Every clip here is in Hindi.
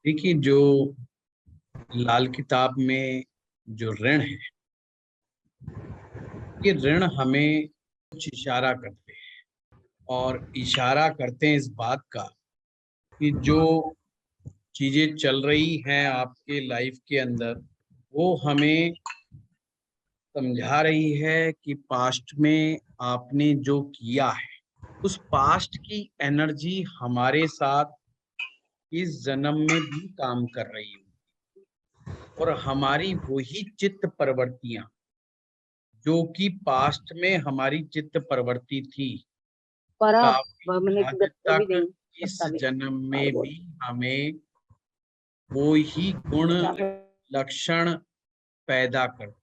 देखिए, जो लाल किताब में जो ऋण है, ये ऋण हमें कुछ इशारा करते हैं और इशारा करते हैं इस बात का कि जो चीजें चल रही हैं आपके लाइफ के अंदर, वो हमें समझा रही है कि पास्ट में आपने जो किया है, उस पास्ट की एनर्जी हमारे साथ इस जन्म में भी काम कर रही है और हमारी वही चित्त प्रवृत्तियां जो कि पास्ट में हमारी चित्त प्रवृत्ति थी, para काफी menit हद gabi तक din इस gabi जन्म में arbol भी हमें वो ही गुण लक्षण पैदा कर।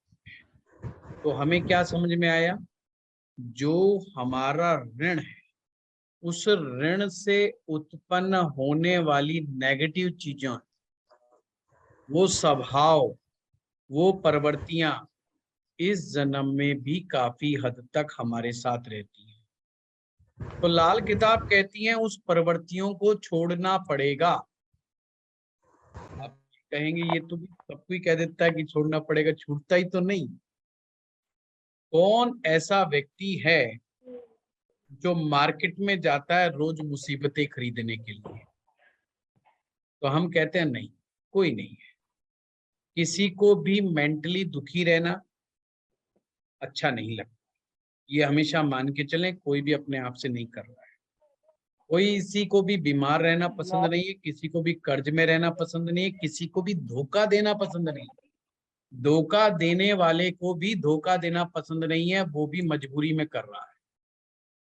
तो हमें क्या समझ में आया? जो हमारा ऋण है, उस ऋण से उत्पन्न होने वाली नेगेटिव चीजें, वो स्वभाव, वो प्रवृत्तियां इस जन्म में भी काफी हद तक हमारे साथ रहती हैं। तो लाल किताब कहती है उस प्रवृत्तियों को छोड़ना पड़ेगा। आप कहेंगे ये तो सब कोई कह देता है कि छोड़ना पड़ेगा, छूटता ही तो नहीं। कौन ऐसा व्यक्ति है जो मार्केट में जाता है रोज मुसीबतें खरीदने के लिए? तो हम कहते हैं नहीं, कोई नहीं है। किसी को भी मेंटली दुखी रहना अच्छा नहीं लगता। ये हमेशा मान के चलें, कोई भी अपने आप से नहीं कर रहा है। कोई किसी को भी बीमार रहना पसंद नहीं है, किसी को भी कर्ज में रहना पसंद नहीं है, किसी को भी धोखा देना पसंद नहीं है। धोखा देने वाले को भी धोखा देना पसंद नहीं है, वो भी मजबूरी में कर रहा है।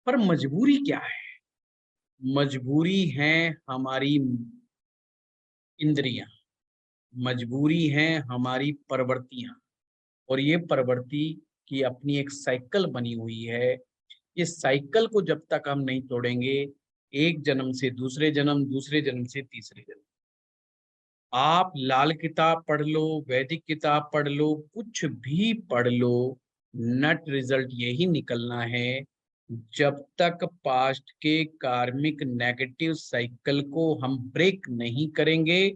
पर मजबूरी क्या है? मजबूरी है हमारी इंद्रियां, मजबूरी है हमारी प्रवृत्तियां। और ये प्रवृत्ति की अपनी एक साइकिल बनी हुई है। इस साइकिल को जब तक हम नहीं तोड़ेंगे, एक जन्म से दूसरे जन्म, दूसरे जन्म से तीसरे जन्म, आप लाल किताब पढ़ लो, वैदिक किताब पढ़ लो, कुछ भी पढ़ लो, नट रिजल्ट यही निकलना है। जब तक पास्ट के कार्मिक नेगेटिव साइकिल को हम ब्रेक नहीं करेंगे,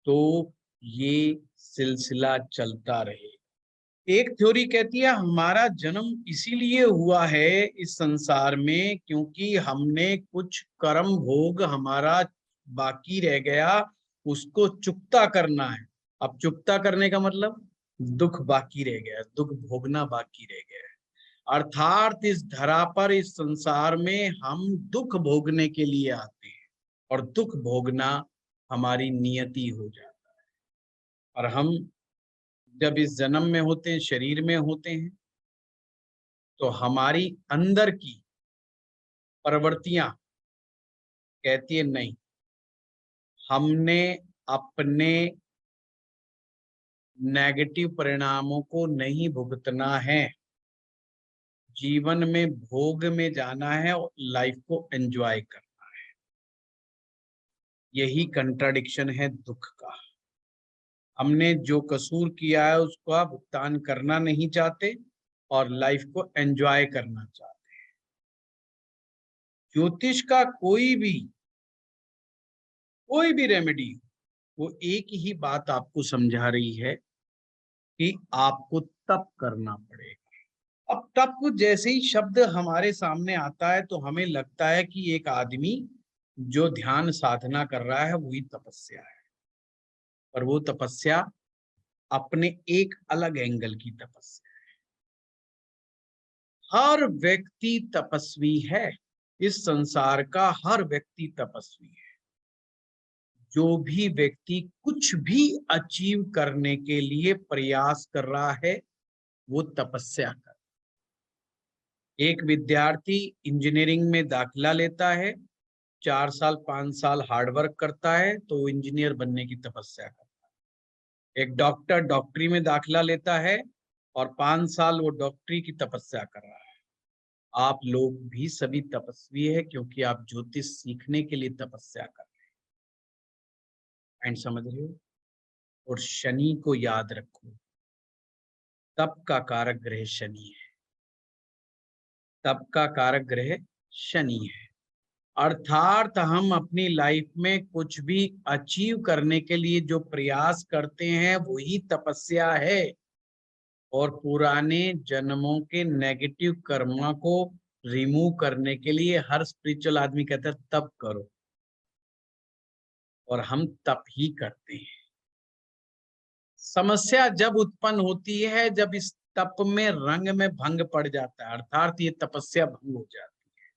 तो ये सिलसिला चलता रहे। एक थ्योरी कहती है हमारा जन्म इसीलिए हुआ है इस संसार में क्योंकि हमने कुछ कर्म भोग हमारा बाकी रह गया, उसको चुकता करना है। अब चुकता करने का मतलब दुख बाकी रह गया, दुख भोगना बाकी रह गया है। अर्थात इस धरा पर, इस संसार में हम दुख भोगने के लिए आते हैं और दुख भोगना हमारी नियति हो जाता है। और हम जब इस जन्म में होते हैं, शरीर में होते हैं, तो हमारी अंदर की प्रवृत्तियां कहती है नहीं, हमने अपने नेगेटिव परिणामों को नहीं भुगतना है। जीवन में भोग में जाना है और लाइफ को एंजॉय करना है। यही कंट्राडिक्शन है दुख का। हमने जो कसूर किया है उसका भुगतान करना नहीं चाहते और लाइफ को एंजॉय करना चाहते। ज्योतिष का कोई भी रेमेडी, वो एक ही बात आपको समझा रही है कि आपको तप करना पड़ेगा। अब तप जैसे ही शब्द हमारे सामने आता है तो हमें लगता है कि एक आदमी जो ध्यान साधना कर रहा है वही तपस्या है। पर वो तपस्या अपने एक अलग एंगल की तपस्या। हर व्यक्ति तपस्वी है। इस संसार का हर व्यक्ति तपस्वी है। जो भी व्यक्ति कुछ भी अचीव करने के लिए प्रयास कर रहा है, वो तपस्या कर। एक विद्यार्थी इंजीनियरिंग में दाखिला लेता है, 4 साल 5 साल हार्डवर्क करता है तो वो इंजीनियर बनने की तपस्या करता है। एक डॉक्टर डॉक्टरी में दाखिला लेता है और 5 साल वो डॉक्टरी की तपस्या कर रहा है। आप लोग भी सभी तपस्वी है क्योंकि आप ज्योतिष सीखने के लिए तपस्या कर रहे हैं। एंड समझ रहे हो? और शनि को याद रखो, तप का कारक ग्रह शनि है। तप का कारक ग्रह शनि है। अर्थात हम अपनी लाइफ में कुछ भी अचीव करने के लिए जो प्रयास करते हैं वही तपस्या है। और पुराने जन्मों के नेगेटिव कर्मा को रिमूव करने के लिए हर स्पिरिचुअल आदमी कहता है तप करो, और हम तप ही करते हैं। समस्या जब उत्पन्न होती है जब इस तप में रंग में भंग पड़ जाता है, अर्थात ये तपस्या भंग हो जाती है।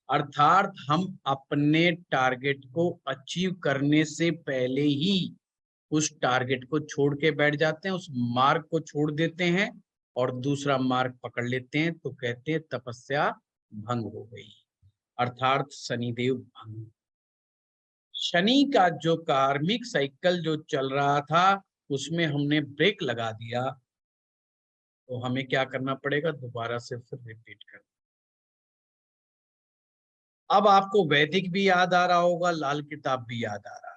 अर्थात हम अपने टारगेट को अचीव करने से पहले ही उस टारगेट को छोड़ के बैठ जाते हैं, उस मार्ग को छोड़ देते हैं और दूसरा मार्ग पकड़ लेते हैं, तो कहते हैं तपस्या भंग हो गई, अर्थात शनिदेव भंग। शनि का जो कार्मिक साइकिल जो चल रहा था उसमें हमने ब्रेक लगा दिया, तो हमें क्या करना पड़ेगा, दोबारा से फिर रिपीट करना। अब आपको वैदिक भी याद आ रहा होगा, लाल किताब भी याद आ रहा है।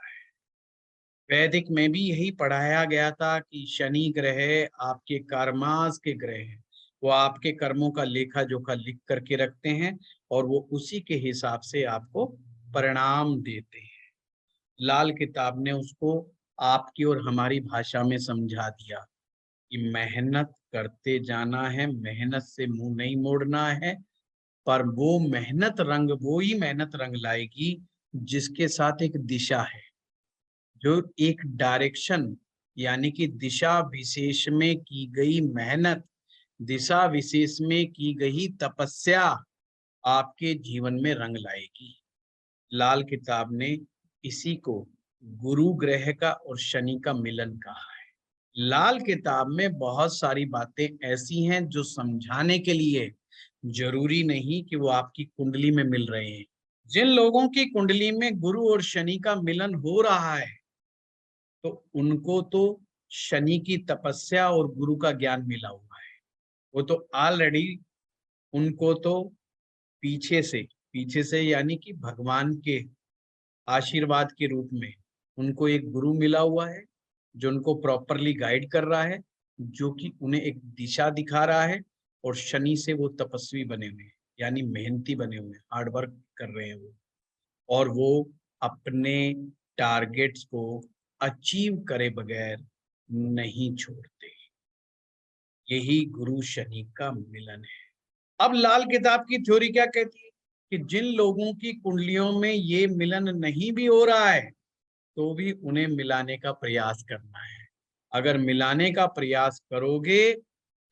वैदिक में भी यही पढ़ाया गया था कि शनि ग्रह आपके कर्मास के ग्रह हैं, वो आपके कर्मों का लेखा जोखा लिख करके रखते हैं और वो उसी के हिसाब से आपको परिणाम देते हैं। लाल किताब ने उसको आपकी और हमारी भाषा में समझा दिया कि मेहनत करते जाना है, मेहनत से मुंह नहीं मोड़ना है, पर वो मेहनत रंग, वो ही मेहनत रंग लाएगी जिसके साथ एक दिशा है, जो एक डायरेक्शन यानी कि दिशा विशेष में की गई मेहनत, दिशा विशेष में की गई तपस्या आपके जीवन में रंग लाएगी। लाल किताब ने इसी को गुरु ग्रह का और शनि का मिलन कहा है। लाल किताब में बहुत सारी बातें ऐसी हैं जो समझाने के लिए जरूरी नहीं कि वो आपकी कुंडली में मिल रहे हैं। जिन लोगों की कुंडली में गुरु और शनि का मिलन हो रहा है तो उनको तो शनि की तपस्या और गुरु का ज्ञान मिला हुआ है, वो तो ऑलरेडी, उनको तो पीछे से यानी कि भगवान के आशीर्वाद के रूप में उनको एक गुरु मिला हुआ है जो उनको प्रॉपरली गाइड कर रहा है, जो कि उन्हें एक दिशा दिखा रहा है। और शनि से वो तपस्वी बने हुए हैं, यानी मेहनती बने हुए हैं, हार्ड वर्क कर रहे हैं वो, और वो अपने टारगेट्स को अचीव करे बगैर नहीं छोड़ते। यही गुरु शनि का मिलन है। अब लाल किताब की थ्योरी क्या कहती है कि जिन लोगों की कुंडलियों में ये मिलन नहीं भी हो रहा है तो भी उन्हें मिलाने का प्रयास करना है। अगर मिलाने का प्रयास करोगे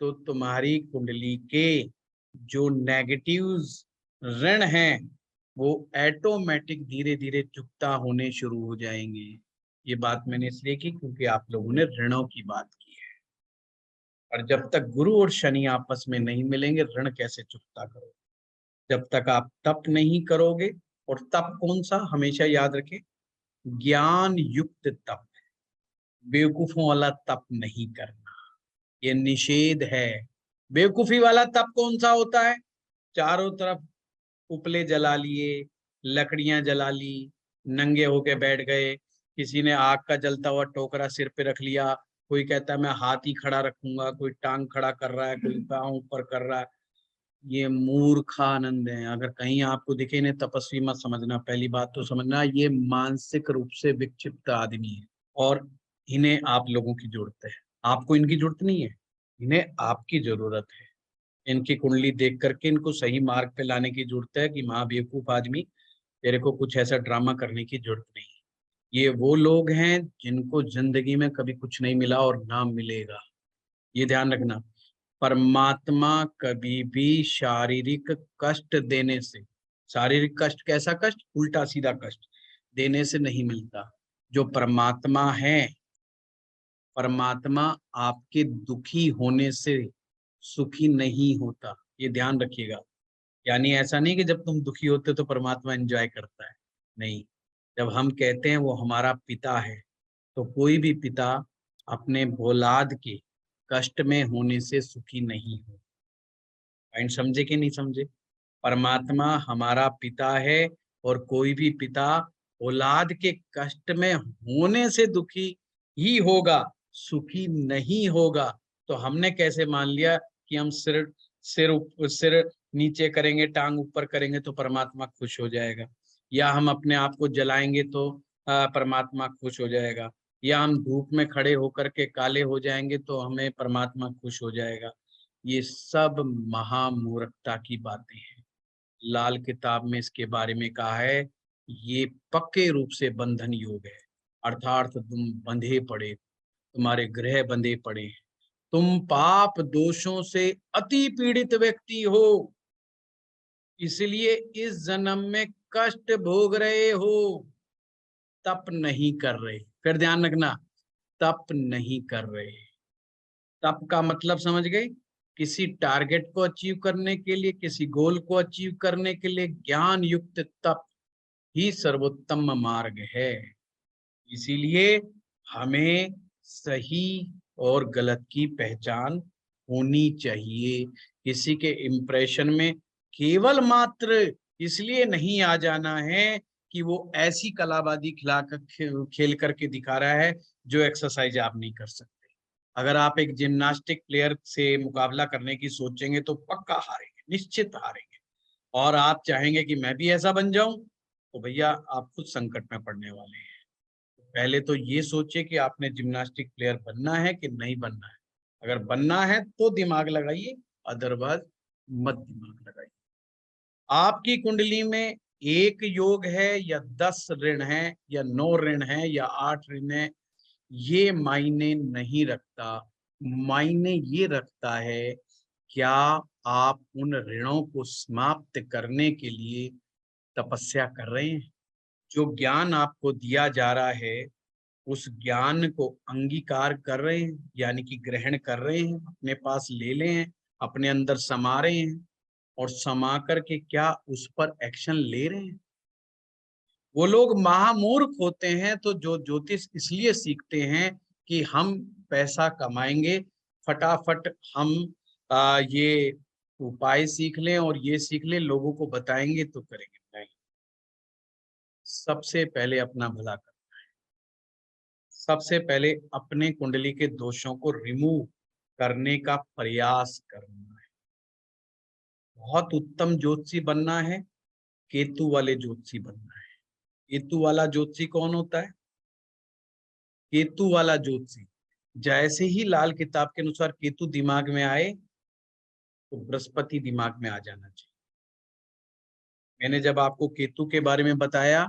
तो तुम्हारी कुंडली के जो नेगेटिव्स ऋण हैं वो ऑटोमेटिक धीरे धीरे चुकता होने शुरू हो जाएंगे। ये बात मैंने इसलिए की क्योंकि आप लोगों ने ऋणों की बात की है, और जब तक गुरु और शनि आपस में नहीं मिलेंगे ऋण कैसे चुकता करोगे? जब तक आप तप नहीं करोगे। और तप कौन सा, हमेशा याद रखें, ज्ञान युक्त तप, बेवकूफों वाला तप नहीं करना, ये निषेध है। बेवकूफी वाला तप कौन सा होता है, चारों तरफ उपले जला लिए, लकड़ियां जला ली, नंगे होके बैठ गए, किसी ने आग का जलता हुआ टोकरा सिर पे रख लिया, कोई कहता है मैं हाथ ही खड़ा रखूंगा, कोई टांग खड़ा कर रहा है, कोई पांव ऊपर कर रहा है। ये मूर्खानंद है। अगर कहीं आपको दिखे इन्हें तपस्वी मत समझना, पहली बात तो समझना ये मानसिक रूप से विक्षिप्त आदमी है और इन्हें आप लोगों की जरूरत है। आपको इनकी जरूरत नहीं है, इन्हें आपकी जरूरत है। इनकी कुंडली देख करके इनको सही मार्ग पे लाने की जरूरत है कि माँ बेवकूफ आदमी, तेरे को कुछ ऐसा ड्रामा करने की जरूरत नहीं है। ये वो लोग हैं जिनको जिंदगी में कभी कुछ नहीं मिला और ना मिलेगा, ये ध्यान रखना। परमात्मा कभी भी शारीरिक कष्ट देने से, शारीरिक कष्ट कैसा कष्ट, उल्टा सीधा कष्ट देने से नहीं मिलता। जो परमात्मा है, परमात्मा आपके दुखी होने से सुखी नहीं होता, ये ध्यान रखिएगा। यानी ऐसा नहीं कि जब तुम दुखी होते तो परमात्मा एंजॉय करता है, नहीं। जब हम कहते हैं वो हमारा पिता है तो कोई भी पिता अपने औलाद के कष्ट में होने से सुखी नहीं हो। पॉइंट समझे कि नहीं समझे? परमात्मा हमारा पिता है और कोई भी पिता औलाद के कष्ट में होने से दुखी ही होगा, सुखी नहीं होगा। तो हमने कैसे मान लिया कि हम सिर नीचे करेंगे, टांग ऊपर करेंगे तो परमात्मा खुश हो जाएगा? या हम अपने आप को जलाएंगे तो परमात्मा खुश हो जाएगा, या हम धूप में खड़े होकर के काले हो जाएंगे तो हमें परमात्मा खुश हो जाएगा। ये सब महामूर्खता की बातें हैं। लाल किताब में इसके बारे में कहा है, ये पक्के रूप से बंधन योग है, अर्थात तुम बंधे पड़े, तुम्हारे ग्रह बंधे पड़े हैं, तुम पाप दोषों से अति पीड़ित व्यक्ति हो, इसलिए इस जन्म में कष्ट भोग रहे हो, तप नहीं कर रहे। फिर ध्यान रखना, तप नहीं कर रहे। तप का मतलब समझ गए? किसी टारगेट को अचीव करने के लिए, किसी गोल को अचीव करने के लिए ज्ञान युक्त तप ही सर्वोत्तम मार्ग है। इसीलिए हमें सही और गलत की पहचान होनी चाहिए। किसी के इम्प्रेशन में केवल मात्र इसलिए नहीं आ जाना है कि वो ऐसी कलाबाजी खिला कर खेल करके दिखा रहा है जो एक्सरसाइज आप नहीं कर सकते। अगर आप एक जिम्नास्टिक प्लेयर से मुकाबला करने की सोचेंगे तो पक्का हारेंगे, निश्चित हारेंगे। और आप चाहेंगे कि मैं भी ऐसा बन जाऊं, तो भैया आप खुद संकट में पड़ने वाले हैं। पहले तो ये सोचे कि आपने जिम्नास्टिक प्लेयर बनना है कि नहीं बनना है। अगर बनना है तो दिमाग लगाइए, अदरवाइज मत दिमाग लगाइए। आपकी कुंडली में एक योग है या 10 ऋण है या 9 ऋण है या 8 ऋण है, ये मायने नहीं रखता। मायने ये रखता है, क्या आप उन ऋणों को समाप्त करने के लिए तपस्या कर रहे हैं? जो ज्ञान आपको दिया जा रहा है उस ज्ञान को अंगीकार कर रहे हैं, यानी कि ग्रहण कर रहे हैं, अपने पास ले ले हैं, अपने अंदर समा रहे हैं, और समा करके क्या उस पर एक्शन ले रहे हैं? वो लोग महामूर्ख होते हैं तो जो ज्योतिष इसलिए सीखते हैं कि हम पैसा कमाएंगे, फटाफट हम ये उपाय सीख लें और ये सीख लें, लोगों को बताएंगे तो करेंगे। नहीं, सबसे पहले अपना भला कर, सबसे पहले अपने कुंडली के दोषों को रिमूव करने का प्रयास करना है। बहुत उत्तम ज्योतिषी बनना है, केतु वाले ज्योतिषी बनना है। केतु वाला ज्योतिषी कौन होता है? केतु वाला ज्योतिषी जैसे ही लाल किताब के अनुसार केतु दिमाग में आए तो बृहस्पति दिमाग में आ जाना चाहिए। मैंने जब आपको केतु के बारे में बताया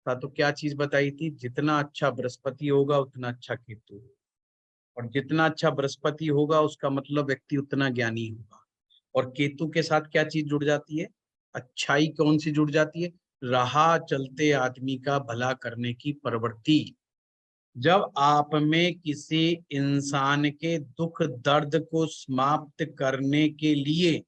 था तो क्या चीज बताई थी? जितना अच्छा बृहस्पति होगा उतना अच्छा केतु होगा, और जितना अच्छा बृहस्पति होगा उसका मतलब व्यक्ति उतना ज्ञानी होगा। और केतु के साथ क्या चीज जुड़ जाती है? अच्छाई कौन सी जुड़ जाती है? राह चलते आदमी का भला करने की प्रवृत्ति। जब आप में किसी इंसान के दुख दर्द को समाप्त करने के लिए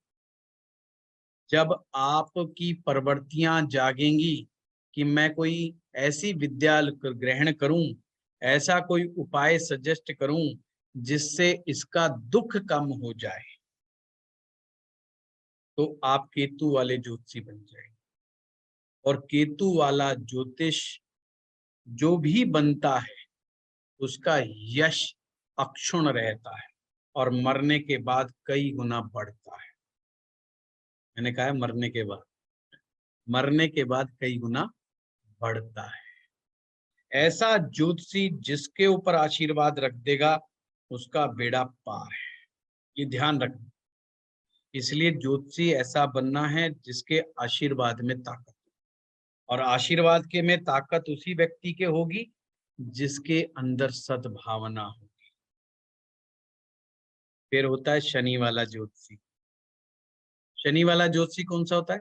जब आपकी प्रवृत्तियां जागेंगी कि मैं कोई ऐसी विद्या ग्रहण करूं, ऐसा कोई उपाय सजेस्ट करूं जिससे इसका दुख कम हो जाए, तो आप केतु वाले ज्योतिषी बन जाएंगे। और केतु वाला ज्योतिष जो भी बनता है उसका यश अक्षुण रहता है और मरने के बाद कई गुना बढ़ता है। मैंने कहा है मरने के बाद कई गुना बढ़ता है। ऐसा ज्योतिषी जिसके ऊपर आशीर्वाद रख देगा उसका बेड़ा पार है, ये ध्यान रखना। इसलिए ज्योतिषी ऐसा बनना है जिसके आशीर्वाद में ताकत, और आशीर्वाद के में ताकत उसी व्यक्ति के होगी जिसके अंदर सद्भावना होगी। फिर होता है शनि वाला ज्योतिषी। शनि वाला ज्योतिषी कौन सा होता है?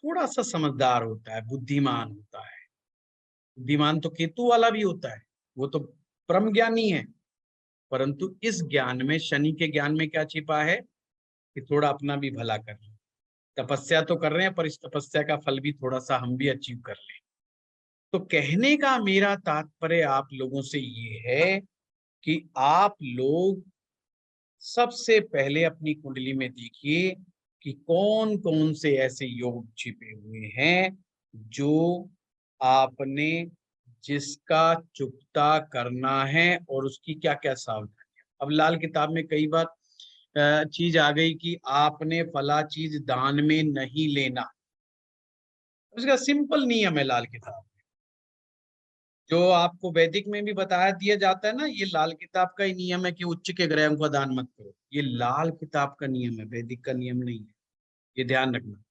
थोड़ा सा समझदार होता है, बुद्धिमान होता है। बुद्धिमान तो केतु वाला भी होता है, वो तो परम ज्ञानी है। परंतु इस ज्ञान में, शनि के ज्ञान में क्या छिपा है कि थोड़ा अपना भी भला कर ले। तपस्या तो कर रहे हैं पर इस तपस्या का फल भी थोड़ा सा हम भी अचीव कर लें। तो कहने का मेरा तात्पर्य आप लोगों से ये है कि आप लोग सबसे पहले अपनी कुंडली में देखिए कि कौन कौन से ऐसे योग छिपे हुए हैं जो आपने, जिसका चुकता करना है, और उसकी क्या क्या सावधानियां। अब लाल किताब में कई बार चीज आ गई कि आपने फला चीज दान में नहीं लेना। उसका सिंपल नियम है लाल किताब, जो आपको वैदिक में भी बताया दिया जाता है ना, ये लाल किताब का ही नियम है कि उच्च के ग्रहों का दान मत करो। ये लाल किताब का नियम है, वैदिक का नियम नहीं है, ये ध्यान रखना।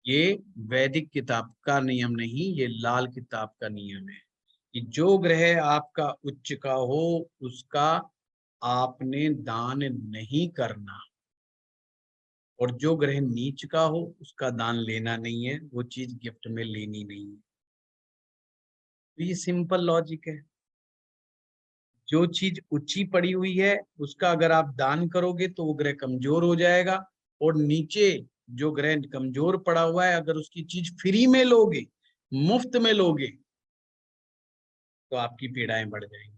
ये वैदिक किताब का नियम नहीं, ये लाल किताब का नियम है कि जो ग्रह आपका उच्च का हो उसका आपने दान नहीं करना, और जो ग्रह नीच का हो उसका दान लेना नहीं है, वो चीज गिफ्ट में लेनी नहीं है। तो ये सिंपल लॉजिक है। जो चीज ऊंची पड़ी हुई है उसका अगर आप दान करोगे तो वो ग्रह कमजोर हो जाएगा, और नीचे जो ग्रह कमजोर पड़ा हुआ है अगर उसकी चीज फ्री में लोगे, मुफ्त में लोगे, तो आपकी पीड़ाएं बढ़ जाएंगी।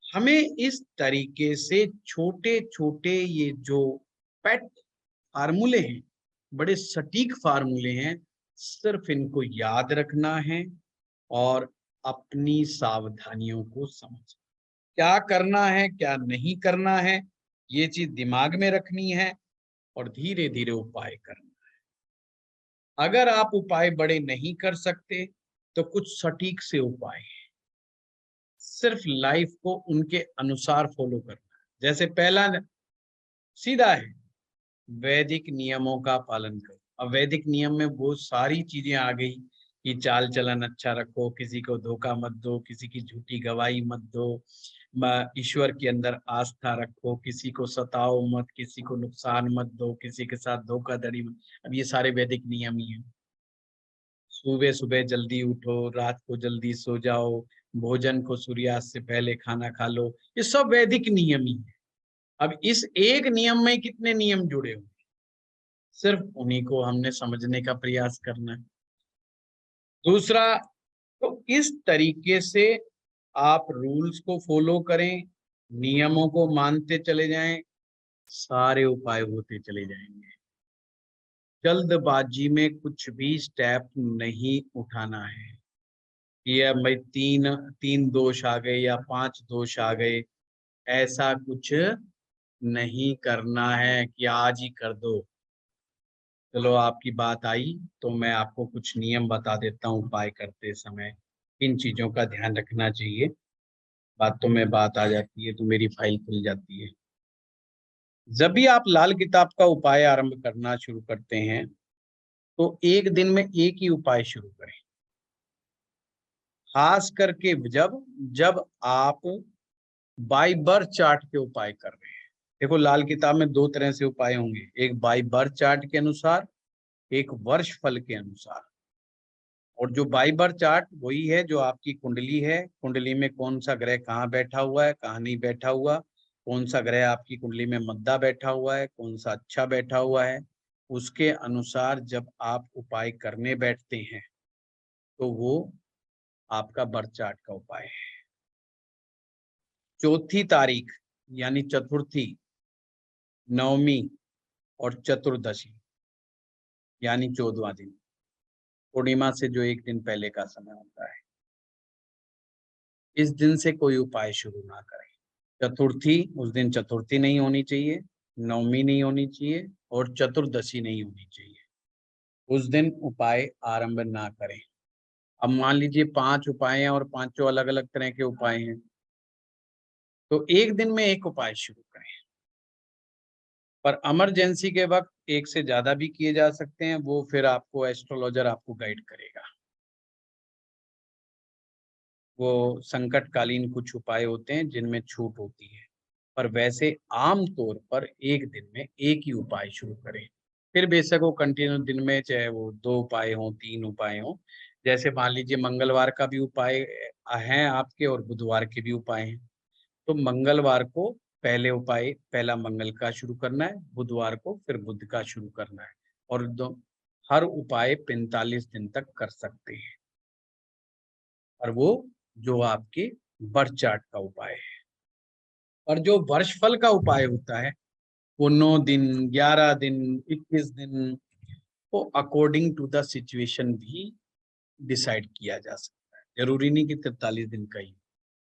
हमें इस तरीके से छोटे छोटे ये जो पेट फार्मूले हैं, बड़े सटीक फार्मूले हैं, सिर्फ इनको याद रखना है और अपनी सावधानियों को समझ, क्या करना है क्या नहीं करना है ये चीज दिमाग में रखनी है, और धीरे धीरे उपाय करना है। अगर आप उपाय बड़े नहीं कर सकते तो कुछ सटीक से उपाय हैं, सिर्फ लाइफ को उनके अनुसार फॉलो करना है। जैसे पहला सीधा है, वैदिक नियमों का पालन करो। अब वैदिक नियम में वो सारी चीजें आ गई कि चाल चलन अच्छा रखो, किसी को धोखा मत दो, किसी की झूठी गवाही मत दो, ईश्वर के अंदर आस्था रखो, किसी को सताओ मत, किसी को नुकसान मत दो, किसी के साथ धोखाधड़ी मत। अब ये सारे वैदिक नियम ही हैं। सुबह सुबह जल्दी उठो, रात को जल्दी सो जाओ, भोजन को सूर्यास्त से पहले खाना खा लो, ये सब वैदिक नियम ही है। अब इस एक नियम में कितने नियम जुड़े हुए, सिर्फ उन्हीं को हमने समझने का प्रयास करना है। दूसरा, तो इस तरीके से आप रूल्स को फॉलो करें, नियमों को मानते चले जाएं, सारे उपाय होते चले जाएंगे। जल्दबाजी में कुछ भी स्टेप नहीं उठाना है कि अब भाई तीन तीन दोष आ गए या 5 दोष आ गए, ऐसा कुछ नहीं करना है कि आज ही कर दो। चलो आपकी बात आई तो मैं आपको कुछ नियम बता देता हूँ उपाय करते समय किन चीजों का ध्यान रखना चाहिए। बातों में बात आ जाती है तो मेरी फाइल खुल जाती है। जब भी आप लाल किताब का उपाय आरंभ करना शुरू करते हैं तो एक दिन में एक ही उपाय शुरू करें, खास करके जब जब आप बाय बर्थ चार्ट के उपाय कर रहे हैं। देखो लाल किताब में 2 तरह से उपाय होंगे, एक बाय बर्थ चार्ट के अनुसार, एक वर्ष फल के अनुसार। और जो बाय बर्थ चार्ट वही है जो आपकी कुंडली है, कुंडली में कौन सा ग्रह कहाँ बैठा हुआ है कहाँ नहीं बैठा हुआ, कौन सा ग्रह आपकी कुंडली में मद्दा बैठा हुआ है, कौन सा अच्छा बैठा हुआ है, उसके अनुसार जब आप उपाय करने बैठते हैं तो वो आपका बर्थ चार्ट का उपाय है। चौथी तारीख यानी चतुर्थी, नवमी और चतुर्दशी यानी 14वां दिन, पूर्णिमा से जो एक दिन पहले का समय होता है, इस दिन से कोई उपाय शुरू ना करें। चतुर्थी, उस दिन चतुर्थी नहीं होनी चाहिए, नवमी नहीं होनी चाहिए और चतुर्दशी नहीं होनी चाहिए, उस दिन उपाय आरंभ ना करें। अब मान लीजिए 5 उपाय हैं और पांचों अलग अलग तरह के उपाय हैं, तो एक दिन में एक उपाय शुरू करें। पर इमरजेंसी के वक्त एक से ज्यादा भी किए जा सकते हैं, वो फिर आपको एस्ट्रोलॉजर आपको गाइड करेगा। वो संकटकालीन कुछ उपाय होते हैं जिनमें छूट होती है, पर वैसे आम तौर पर एक दिन में एक ही उपाय शुरू करें। फिर बेशक वो कंटिन्यू दिन में चाहे वो 2 उपाय हों 3 उपाय हों, जैसे मान लीजिए मंगलवार का भी उपाय हैं आपके और बुधवार के भी उपाय हैं, तो मंगलवार को पहले उपाय पहला मंगल का शुरू करना है, बुधवार को फिर बुध का शुरू करना है, और हर उपाय 45 दिन तक कर सकते हैं। और वो जो आपके बर्थ चार्ट का उपाय है। और जो वर्षफल का उपाय होता है वो 9 दिन, 11 दिन, 21 दिन, वो अकॉर्डिंग टू द सिचुएशन भी डिसाइड किया जा सकता है। जरूरी नहीं कि 43 दिन का ही,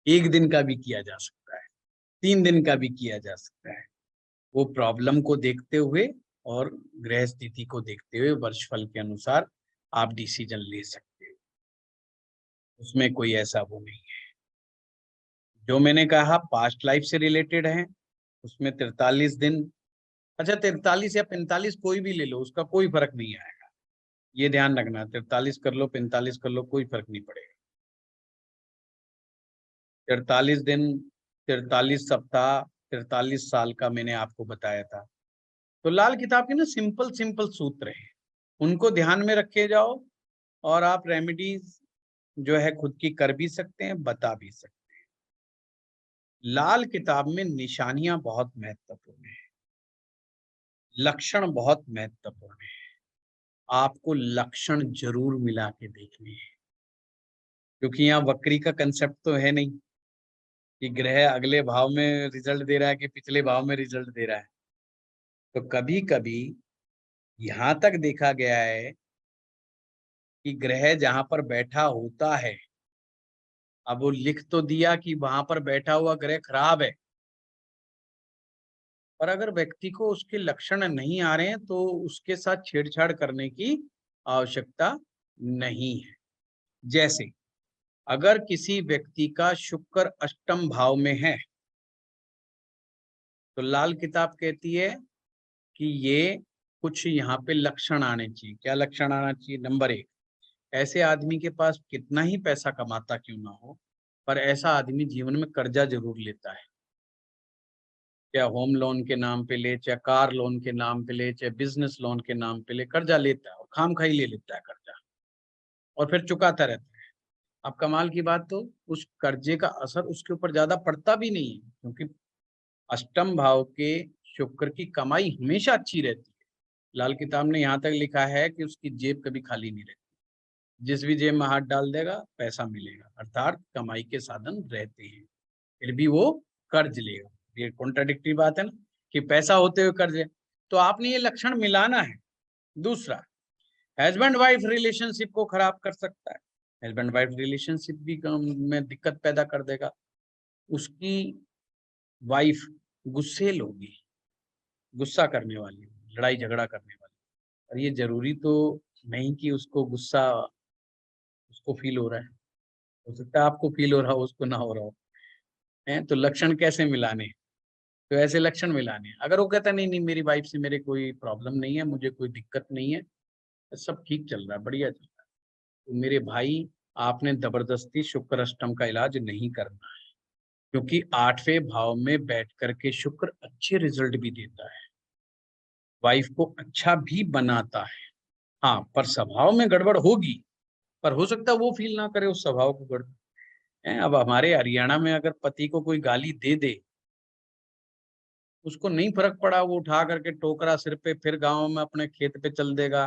एक दिन का भी किया जा सकता है, 3 दिन का भी किया जा सकता है। वो प्रॉब्लम को देखते हुए और ग्रह स्थिति को देखते हुए वर्षफल के अनुसार आप डिसीजन ले सकते हो, उसमें कोई ऐसा वो नहीं है। जो मैंने कहा पास्ट लाइफ से रिलेटेड है, उसमें 43 दिन, अच्छा 43 या 45 कोई भी ले लो, उसका कोई फर्क नहीं आएगा, ये ध्यान रखना। 43 कर लो, 45 कर लो, कोई फर्क नहीं पड़ेगा। 43 दिन, 43 सप्ताह, 43 साल का मैंने आपको बताया था। तो लाल किताब के ना सिंपल सिंपल सूत्र हैं, उनको ध्यान में रखे जाओ और आप रेमेडीज जो है खुद की कर भी सकते हैं, बता भी सकते हैं। लाल किताब में निशानियां बहुत महत्वपूर्ण है, लक्षण बहुत महत्वपूर्ण है, आपको लक्षण जरूर मिला के देखने हैं, क्योंकि यहाँ वक्री का कंसेप्ट तो है नहीं कि ग्रह अगले भाव में रिजल्ट दे रहा है कि पिछले भाव में रिजल्ट दे रहा है। तो कभी कभी यहां तक देखा गया है कि ग्रह जहां पर बैठा होता है, अब वो लिख तो दिया कि वहां पर बैठा हुआ ग्रह खराब है, पर अगर व्यक्ति को उसके लक्षण नहीं आ रहे हैं तो उसके साथ छेड़छाड़ करने की आवश्यकता नहीं है। जैसे अगर किसी व्यक्ति का शुक्र अष्टम भाव में है, तो लाल किताब कहती है कि ये कुछ यहाँ पे लक्षण आने चाहिए। क्या लक्षण आना चाहिए? नंबर 1, ऐसे आदमी के पास कितना ही पैसा कमाता क्यों ना हो, पर ऐसा आदमी जीवन में कर्जा जरूर लेता है। चाहे होम लोन के नाम पे ले, चाहे कार लोन के नाम पे ले, चाहे बिजनेस लोन के नाम पे ले, कर्जा लेता है और खामखाई ले लेता है कर्जा, और फिर चुकाता रहता है। अब कमाल की बात, तो उस कर्जे का असर उसके ऊपर ज्यादा पड़ता भी नहीं है, क्योंकि अष्टम भाव के शुक्र की कमाई हमेशा अच्छी रहती है। लाल किताब ने यहाँ तक लिखा है कि उसकी जेब कभी खाली नहीं रहती, जिस भी जेब में हाथ डाल देगा पैसा मिलेगा, अर्थात कमाई के साधन रहते हैं, फिर भी वो कर्ज लेगा। ये कॉन्ट्राडिक्टरी बात है ना, कि पैसा होते हुए कर्ज है। तो आपने ये लक्षण मिलाना है। दूसरा, हस्बैंड वाइफ रिलेशनशिप को खराब कर सकता है, हस्बैंड वाइफ रिलेशनशिप भी में दिक्कत पैदा कर देगा। उसकी वाइफ गुस्सेल होगी, गुस्सा करने वाली, लड़ाई झगड़ा करने वाली, और ये जरूरी तो नहीं कि उसको गुस्सा उसको फील हो रहा है, हो सकता है आपको फील हो रहा हो, उसको ना हो रहा हो। है तो लक्षण कैसे मिलाने? तो ऐसे लक्षण मिलाने, अगर वो कहता नहीं नहीं मेरी वाइफ से मेरे कोई प्रॉब्लम नहीं है, मुझे कोई दिक्कत नहीं है, सब ठीक चल रहा है, बढ़िया चल रहा है, तो मेरे भाई आपने जबरदस्ती शुक्र अष्टम का इलाज नहीं करना है, क्योंकि 8वें भाव में बैठ करके शुक्र अच्छे रिजल्ट भी देता है, वाइफ को अच्छा भी बनाता है। हाँ, पर स्वभाव में गड़बड़ होगी, पर हो सकता है वो फील ना करे उस स्वभाव को गड़बड़ है। अब हमारे हरियाणा में अगर पति को कोई गाली दे दे, उसको नहीं फर्क पड़ा, वो उठा करके टोकरा सिर पे फिर गांव में अपने खेत पे चल देगा,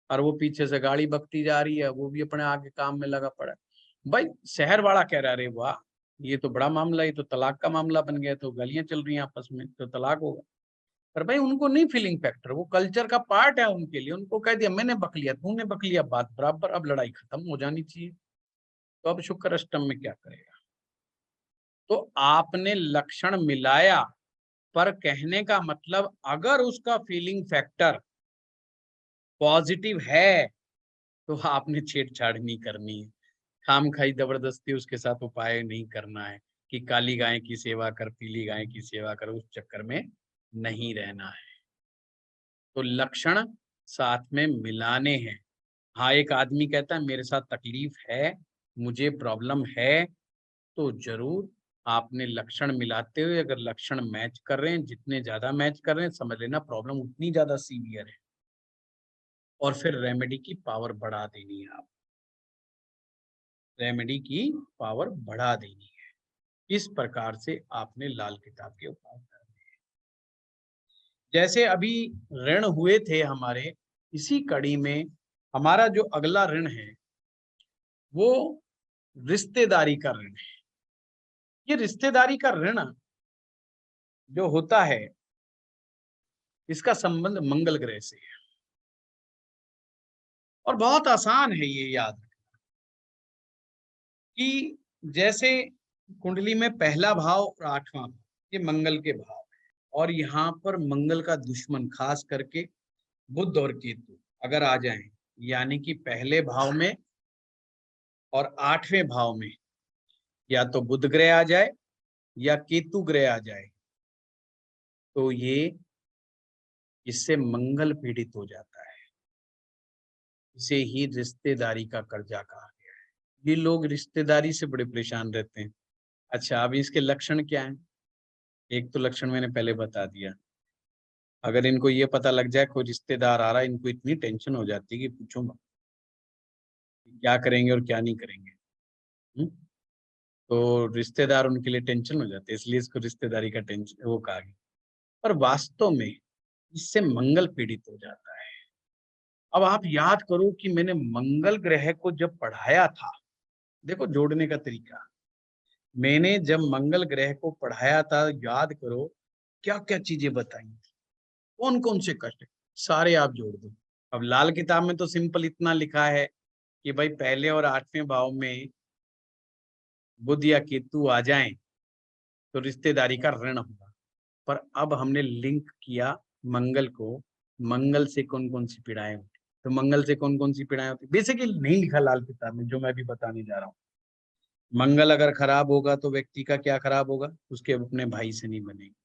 और वो पीछे से गाड़ी बकती जा रही है, वो भी अपने आगे काम में लगा पड़ा है। भाई शहर वाला कह रहा है, अरे वाह ये तो बड़ा मामला, ये तो तलाक का मामला बन गया, तो गालियां चल रही हैं आपस में, तो तलाक होगा। पर भाई उनको नहीं फीलिंग फैक्टर, वो कल्चर का पार्ट है उनके लिए, उनको कह दिया मैंने बक लिया, तूने बक लिया, बात बराबर, अब लड़ाई खत्म हो जानी चाहिए। तो अब शुक्र अष्टम में क्या करेगा? तो आपने लक्षण मिलाया, पर कहने का मतलब अगर उसका फीलिंग फैक्टर पॉजिटिव है तो आपने छेड़छाड़ नहीं करनी है, खामखाई जबरदस्ती उसके साथ उपाय नहीं करना है कि काली गाय की सेवा कर, पीली गाय की सेवा कर, उस चक्कर में नहीं रहना है। तो लक्षण साथ में मिलाने हैं। हाँ, एक आदमी कहता है मेरे साथ तकलीफ है, मुझे प्रॉब्लम है, तो जरूर आपने लक्षण मिलाते हुए अगर लक्षण मैच कर रहे हैं, जितने ज्यादा मैच कर रहे हैं समझ लेना प्रॉब्लम उतनी ज्यादा सीवियर है, और फिर रेमेडी की पावर बढ़ा देनी है। आप रेमेडी की पावर बढ़ा देनी है। इस प्रकार से आपने लाल किताब के उपाय करने हैं। जैसे अभी ऋण हुए थे हमारे, इसी कड़ी में हमारा जो अगला ऋण है वो रिश्तेदारी का ऋण है। ये रिश्तेदारी का ऋण जो होता है, इसका संबंध मंगल ग्रह से है, और बहुत आसान है ये याद रखना कि जैसे कुंडली में पहला भाव और 8वां भाव ये मंगल के भाव है, और यहाँ पर मंगल का दुश्मन खास करके बुध और केतु अगर आ जाएं, यानी कि पहले भाव में और 8वें भाव में या तो बुध ग्रह आ जाए या केतु ग्रह आ जाए, तो ये इससे मंगल पीड़ित हो जाता है। इसे ही रिश्तेदारी का कर्जा कहा गया है। ये लोग रिश्तेदारी से बड़े परेशान रहते हैं। अच्छा, अब इसके लक्षण क्या हैं? एक तो लक्षण मैंने पहले बता दिया। अगर इनको ये पता लग जाए कोई रिश्तेदार आ रहा है, इनको इतनी टेंशन हो जाती है कि पूछो मत, क्या करेंगे और क्या नहीं करेंगे। हुँ? तो रिश्तेदार उनके लिए टेंशन हो जाते हैं, इसलिए इसको रिश्तेदारी का टेंशन वो कहा गया। पर वास्तव में इससे मंगल पीड़ित हो जाता है। अब आप याद करो कि मैंने मंगल ग्रह को जब पढ़ाया था, देखो जोड़ने का तरीका। मैंने जब मंगल ग्रह को पढ़ाया था, याद करो क्या-क्या चीज़ें बताई थी, कौन-कौन से कष्ट, सारे आप जोड़ दो। अब लाल किताब में तो सिंपल इतना लिखा है कि भाई पहले और 8वें भाव में बुध या केतु आ जाएँ, तो रिश्तेदारी का ऋण होगा। पर अब हमने लिंक किया मंगल को, मंगल से कौन-कौन सी पीड़ाएँ होती हैं। तो मंगल से कौन-कौन सी पीड़ाएँ होती हैं, बेसिकली नहीं लिखा लाल किताब में, जो मैं अभी बताने जा रहा हूँ। मंगल अगर खराब होगा तो व्यक्ति का क्या खराब होगा? उसके अपने भाई से नहीं बनेगी।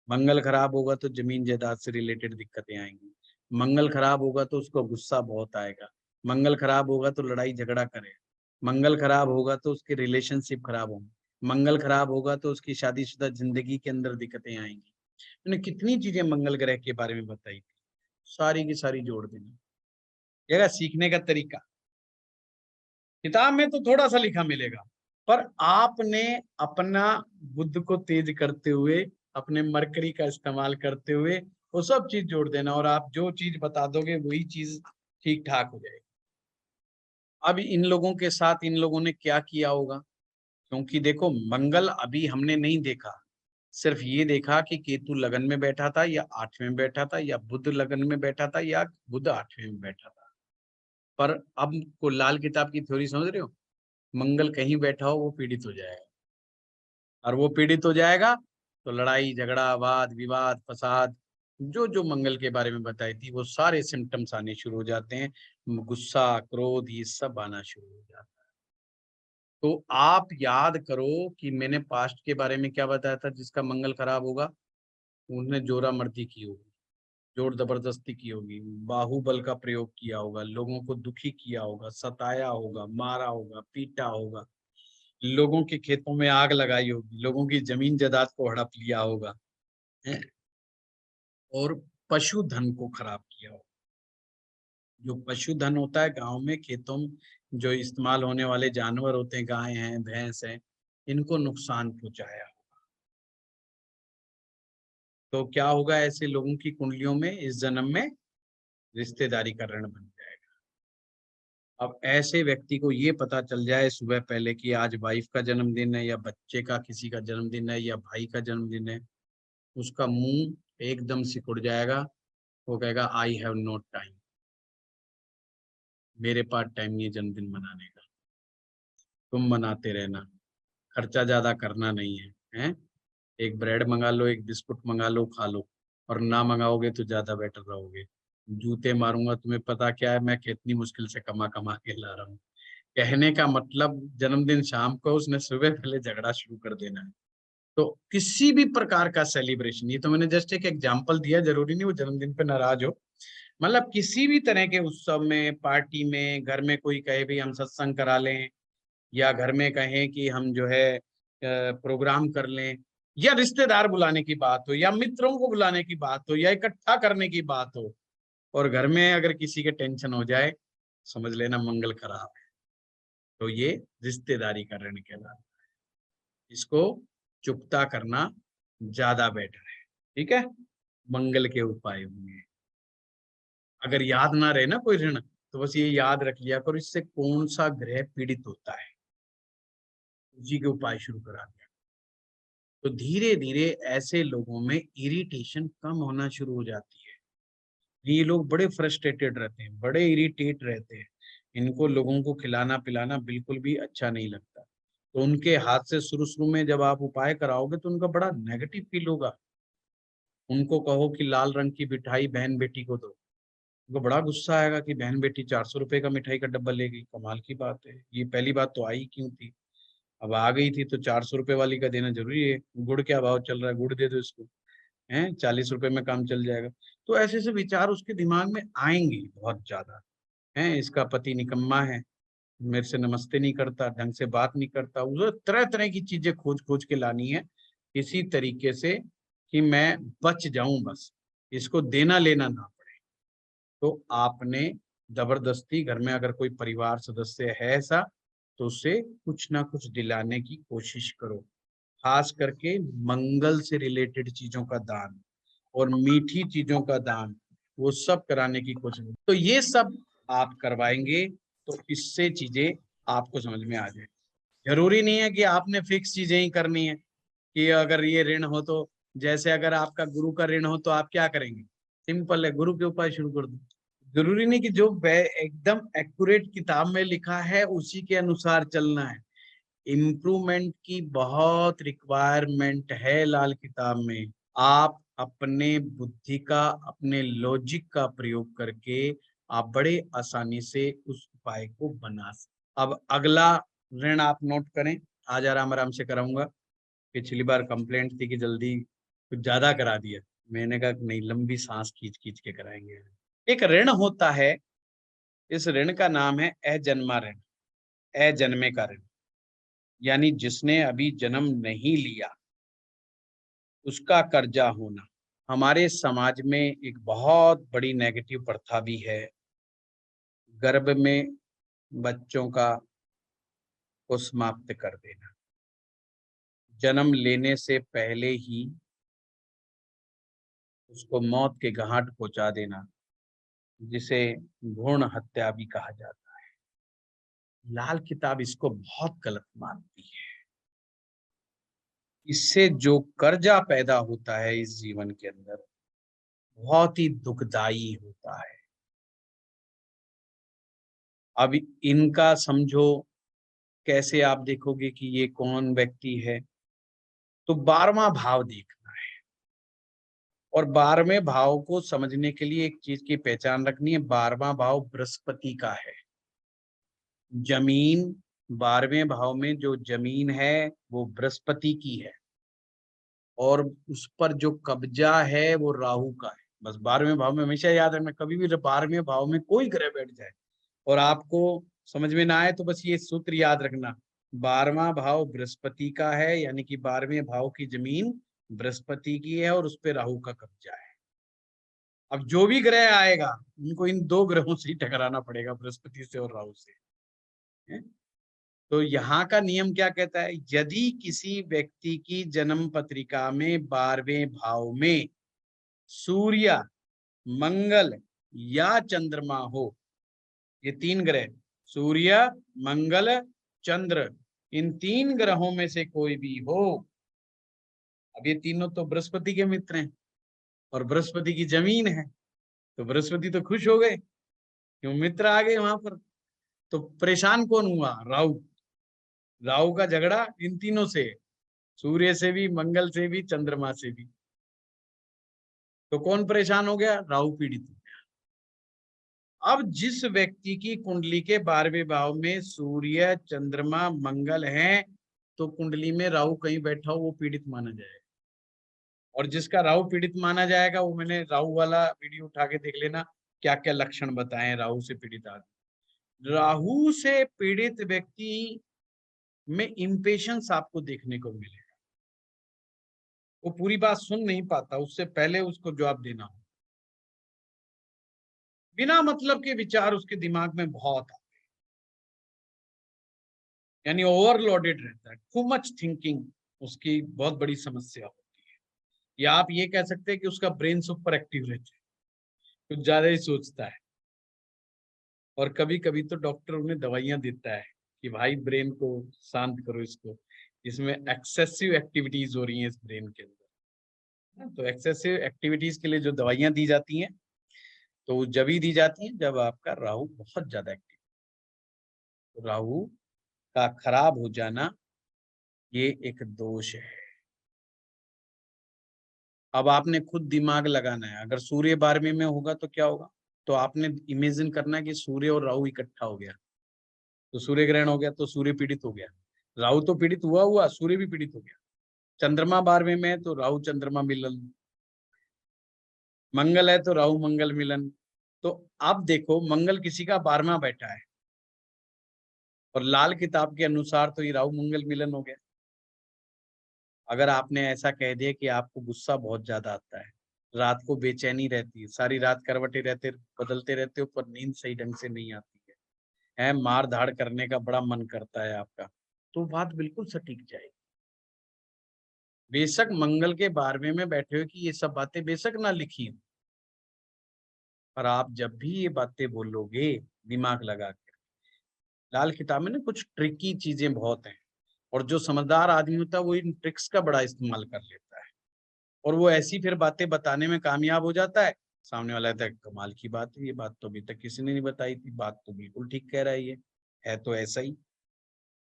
मंगल खराब होगा तो ज़मीन जायदाद से रिलेटेड दिक्कतें आएँगी। मंगल खराब होगा तो उसको गुस्सा बहुत आएगा। मंगल खराब होगा तो लड़ाई झगड़ा करेगा। मंगल खराब होगा तो उसके रिलेशनशिप खराब होंगे। मंगल खराब होगा तो उसकी शादीशुदा ज़िंदगी के अंदर दिक्कतें आएँगी। मैंने कितनी चीज़ें मंगल ग्रह के बारे में बताई थी, सारी की सारी जोड़ देनी। ये रहा सीखने का तरीका। किताब में तो थोड़ा-सा लिखा मिलेगा, पर आपने अपना बुद्ध को तेज करते हुए, अपने मरकरी का इस्तेमाल करते हुए, वो सब चीज़ जोड़ देना और आप जो चीज़ बता दोगे वही चीज़ ठीक-ठाक हो जाएगी। अब इन लोगों के साथ इन लोगों ने क्या किया होगा? क्योंकि देखो मंगल अभी हमने नहीं देखा, सिर्फ ये देखा कि केतु लगन में बैठा था या 8वें में बैठा था या बुध लगन में बैठा था या बुध 8वें में बैठा था। पर अब को लाल किताब की थ्योरी समझ रहे हो? मंगल कहीं बैठा हो वो पीड़ित हो जाएगा और वो पीड़ित हो जाएगा तो लड़ाई झगड़ा वाद विवाद फसाद जो मंगल के बारे में बताई थी वो सारे सिम्टम्स आने शुरू हो जाते हैं। गुस्सा क्रोध ये सब आना शुरू हो जाता है। तो आप याद करो कि मैंने पास्ट के बारे में क्या बताया था, जिसका मंगल खराब होगा उन्होंने जोरा मर्दी की होगी, जोर जबरदस्ती की होगी, बाहुबल का प्रयोग किया होगा, लोगों को दुखी किया होगा, सताया होगा, मारा होगा, पीटा होगा, लोगों के खेतों में आग लगाई होगी, लोगों की ज़मीन जायदाद को हड़प लिया होगा, हैं? और पशुधन को खराब किया होगा। जो पशुधन होता है गाँव में, खेतों में जो इस्तेमाल होने वाले जानवर होते हैं, गाय हैं, भैंस हैं, इनको नुकसान पहुँचाया। तो क्या होगा ऐसे लोगों की कुंडलियों में इस जन्म में रिश्तेदारी का ऋण बन जाएगा। अब ऐसे व्यक्ति को ये पता चल जाए सुबह पहले कि आज वाइफ का जन्मदिन है या बच्चे का किसी का जन्मदिन है या भाई का जन्मदिन है, उसका मुँह एकदम सिकुड़ जाएगा। वो कहेगा आई हैव नो टाइम, मेरे पास टाइम नहीं है जन्मदिन मनाने का, तुम मनाते रहना, खर्चा ज़्यादा करना नहीं है, हैं? एक ब्रेड मँगा लो, एक बिस्कुट मँगा लो, खा लो और ना मँगाओगे तो ज़्यादा बेटर रहोगे। जूते मारूँगा, तुम्हें पता क्या है मैं कितनी मुश्किल से कमा-कमा के ला रहा हूँ। कहने का मतलब जन्मदिन शाम को, उसने सुबह पहले झगड़ा शुरू कर देना है। तो किसी भी प्रकार का सेलिब्रेशन, ये तो मैंने जस्ट एक एग्जांपल दिया, ज़रूरी नहीं वो जन्मदिन पे नाराज़ हो। मतलब किसी भी तरह के उत्सव में, पार्टी में, घर में कोई कहे भई हम सत्संग करा लें या घर में कहें कि हम जो है प्रोग्राम कर लें या रिश्तेदार बुलाने की बात हो या मित्रों को बुलाने की बात हो या इकट्ठा करने की बात हो और घर में अगर किसी के टेंशन हो जाए, समझ लेना मंगल खराब है। तो ये रिश्तेदारी का ऋण कहलाता है। इसको चुकता करना ज़्यादा बेटर है, ठीक है? मंगल के उपाय होंगे। अगर याद ना रहे ना कोई ऋण, तो बस ये याद रख लिया करो इससे कौन-सा ग्रह पीड़ित होता है, उसी के उपाय शुरू करा दिया। तो धीरे-धीरे ऐसे लोगों में इरिटेशन कम होना शुरू हो जाती है। ये लोग बड़े फ्रस्ट्रेटेड रहते हैं, बड़े इरिटेट रहते हैं। इनको लोगों को खिलाना-पिलाना बिल्कुल भी अच्छा नहीं लगता। तो उनके हाथ से शुरू-शुरू में जब आप उपाय कराओगे तो उनका बड़ा नेगेटिव फील होगा। उनको कहो कि लाल रंग की मिठाई बहन-बेटी को दो, उनको बड़ा गुस्सा आएगा कि बहन बेटी 400 रुपए का मिठाई का डब्बा ले गई, कमाल की बात है, ये पहली बात तो आई क्यों थी, अब आ गई थी तो 400 रुपए वाली का देना जरूरी है, गुड़ क्या भाव चल रहा है, गुड़ दे दो इसको, हैं 40 रुपए में काम चल जाएगा। तो ऐसे ऐसे विचार उसके दिमाग में आएंगे बहुत ज्यादा, हैं इसका पति निकम्मा है, मेरे से नमस्ते नहीं करता, ढंग से बात नहीं करता, उसे तरह तरह की चीजें खोज खोज के लानी है इसी तरीके से कि मैं बच जाऊं, बस इसको देना लेना ना पड़े। तो आपने जबरदस्ती, घर में अगर कोई परिवार सदस्य है ऐसा, तो उससे कुछ ना कुछ दिलाने की कोशिश करो, खास करके मंगल से रिलेटेड चीजों का दान और मीठी चीजों का दान, वो सब कराने की कोशिश। तो ये सब आप करवाएंगे तो इससे चीजें आपको समझ में आ जाए। जरूरी नहीं है कि आपने फिक्स चीजें ही करनी है, कि अगर ये ऋण हो तो, जैसे अगर आपका गुरु का ऋण हो तो आप क्या करेंगे, सिंपल है, गुरु के उपाय शुरू कर दो। जरूरी नहीं कि जो एकदम एक्यूरेट किताब में लिखा है उसी के अनुसार चलना है। इम्प्रूवमेंट की बहुत रिक्वायरमेंट है लाल किताब में। आप अपने बुद्धि का, अपने लॉजिक का प्रयोग करके आप बड़े आसानी से उस उपाय को बना सकते। अब अगला ऋण आप नोट करें, आज आराम आराम से कराऊंगा। पिछली बार कंप्लेंट थी कि जल्दी कुछ ज्यादा करा दिया, मैंने कहा नहीं, लंबी सांस खींच खींच के कराएंगे। एक ऋण होता है, इस ऋण का नाम है अजन्मा ऋण, अजन्मे का ऋण, यानी जिसने अभी जन्म नहीं लिया उसका कर्जा होना। हमारे समाज में एक बहुत बड़ी नेगेटिव प्रथा भी है, गर्भ में बच्चों का को समाप्त कर देना, जन्म लेने से पहले ही उसको मौत के घाट पहुंचा देना, जिसे भ्रूण हत्या भी कहा जाता है। लाल किताब इसको बहुत गलत मानती है। इससे जो कर्जा पैदा होता है इस जीवन के अंदर, बहुत ही दुखदाई होता है। अब इनका समझो कैसे, आप देखोगे कि ये कौन व्यक्ति है, तो 12वां भाव देखना है। और 12वें भाव को समझने के लिए एक चीज की पहचान रखनी है, 12वां भाव बृहस्पति का है। जमीन, 12वें भाव में जो जमीन है वो बृहस्पति की है, और उस पर जो कब्जा है वो राहु का है। बस 12वें भाव में हमेशा याद रखना, कभी भी 12वें भाव में कोई ग्रह बैठ जाए और आपको समझ में ना आए तो बस ये सूत्र याद रखना, 12वां भाव बृहस्पति का है, यानी कि 12वें भाव की जमीन बृहस्पति की है और उस पर राहु का कब्जा है। अब जो भी ग्रह आएगा उनको इन दो ग्रहों से ही टकराना पड़ेगा, बृहस्पति से और राहु से, है? तो यहाँ का नियम क्या कहता है, यदि किसी व्यक्ति की जन्म पत्रिका में 12वें भाव में सूर्य, मंगल या चंद्रमा हो, ये 3 ग्रह, सूर्य, मंगल, चंद्र, इन 3 ग्रहों में से कोई भी हो, अब ये तीनों तो बृहस्पति के मित्र हैं और बृहस्पति की जमीन है, तो बृहस्पति तो खुश हो गए क्यों, मित्र आ गए वहां पर। तो परेशान कौन हुआ, राहु। राहु का झगड़ा इन तीनों से, सूर्य से भी, मंगल से भी, चंद्रमा से भी। तो कौन परेशान हो गया, राहु पीड़ित हो गया। अब जिस व्यक्ति की कुंडली के 12वें भाव में सूर्य, चंद्रमा, मंगल हैं, तो कुंडली में राहु कहीं बैठा हो वो पीड़ित माना जाएगा। और जिसका राहु पीड़ित माना जाएगा, वो मैंने राहु वाला वीडियो उठा के देख लेना, क्या क्या लक्षण बताए राहु से पीड़ित आदमी। राहु से पीड़ित व्यक्ति में इम्पेशंस आपको देखने को मिलेगा, वो पूरी बात सुन नहीं पाता, उससे पहले उसको जवाब देना हो, बिना मतलब के विचार उसके दिमाग में बहुत आते हैं, यानी ओवरलोडेड रहता है, टू मच थिंकिंग उसकी बहुत बड़ी समस्या होती है। या आप ये कह सकते हैं कि उसका ब्रेन सुपर एक्टिव रहता है, कुछ ज्यादा ही सोचता है। और कभी कभी तो डॉक्टर उन्हें दवाइयां देता है कि भाई ब्रेन को शांत करो, इसको, इसमें एक्सेसिव एक्टिविटीज हो रही हैं इस ब्रेन के अंदर। तो एक्सेसिव एक्टिविटीज के लिए जो दवाइयां दी जाती हैं, तो जब ही दी जाती हैं जब आपका राहु बहुत ज्यादा एक्टिव। तो राहु का खराब हो जाना ये एक दोष है। अब आपने खुद दिमाग लगाना है, अगर सूर्य 12वें में होगा तो क्या होगा, तो आपने इमेजिन करना है कि सूर्य और राहु इकट्ठा हो गया, तो सूर्य ग्रहण हो गया, तो सूर्य पीड़ित हो गया, राहु तो पीड़ित हुआ, सूर्य भी पीड़ित हो गया। चंद्रमा 12वें में है तो राहु चंद्रमा मिलन, मंगल है तो राहु मंगल मिलन। तो अब देखो मंगल किसी का 12वां बैठा है और लाल किताब के अनुसार तो ये राहु मंगल मिलन हो गया। अगर आपने ऐसा कह दिया कि आपको गुस्सा बहुत ज्यादा आता है, रात को बेचैनी रहती है, सारी रात करवटे रहते बदलते रहते हो पर नींद सही ढंग से नहीं आती है मार धाड़ करने का बड़ा मन करता है आपका, तो बात बिल्कुल सटीक जाएगी। बेशक मंगल के 12वें में बैठे हो कि ये सब बातें बेशक ना लिखी हो, पर आप जब भी ये बातें बोलोगे दिमाग लगा के, लाल किताब में ना कुछ ट्रिकी चीजें बहुत हैं, और जो समझदार आदमी होता है वो इन ट्रिक्स का बड़ा इस्तेमाल कर लेता है और वो ऐसी फिर बातें बताने में कामयाब हो जाता है। सामने वाला कहता है कमाल की बात है, ये बात तो अभी तक किसी ने नहीं बताई थी, बात तो बिल्कुल ठीक कह रहा है, ये है तो ऐसा ही।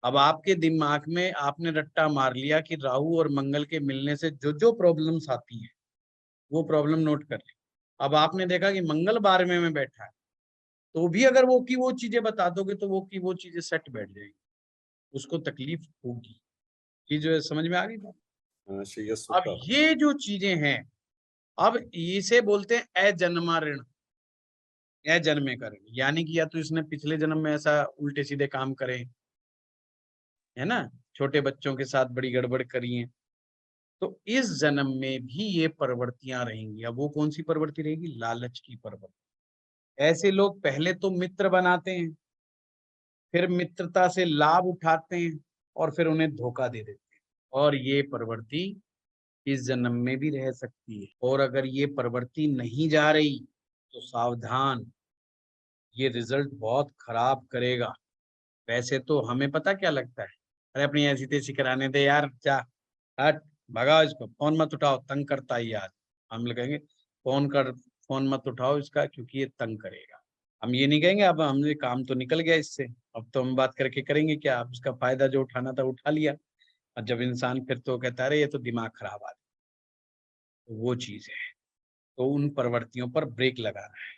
अब आपके दिमाग में आपने रट्टा मार लिया कि राहु और मंगल के मिलने से जो जो प्रॉब्लम्स आती हैं वो प्रॉब्लम नोट कर ली। अब आपने देखा कि मंगल 12वें में बैठा है, तो भी अगर वो की वो चीजें बता दोगे तो वो की वो चीजें सेट बैठ जाएगी, उसको तकलीफ होगी। चीज समझ में आ गई बात? हाँ, श्रेयस अब सुपर। ये जो चीजें हैं, अब इसे बोलते हैं अजन्मा ऋण, अजन्मे का ऋण, यानी कि या तो इसने पिछले जन्म में ऐसा उल्टे सीधे काम करे, है ना, छोटे बच्चों के साथ बड़ी गड़बड़ करी है, तो इस जन्म में भी ये प्रवृत्तियां रहेंगी। अब वो कौन सी प्रवृत्ति रहेगी? लालच की प्रवृत्ति। ऐसे लोग पहले तो मित्र बनाते हैं, फिर मित्रता से लाभ उठाते हैं और फिर उन्हें धोखा दे देते हैं, और ये प्रवृत्ति इस जन्म में भी रह सकती है। और अगर ये प्रवृत्ति नहीं जा रही तो सावधान, ये रिजल्ट बहुत खराब करेगा। वैसे तो हमें पता क्या लगता है, अरे अपनी ऐसी तैसी कराने दे यार, जा हट, भगाओ इसको, फोन मत उठाओ, तंग करता है यार। हम लोग कहेंगे फोन मत उठाओ इसका क्योंकि ये तंग करेगा। हम ये नहीं कहेंगे अब हमने काम तो निकल गया इससे, अब तो हम बात करके करेंगे क्या, अब इसका फायदा जो उठाना था उठा लिया। और जब इंसान फिर तो कहता है अरे ये तो दिमाग खराब आ गया, तो वो चीज है। तो उन प्रवृत्तियों पर ब्रेक लगाना है।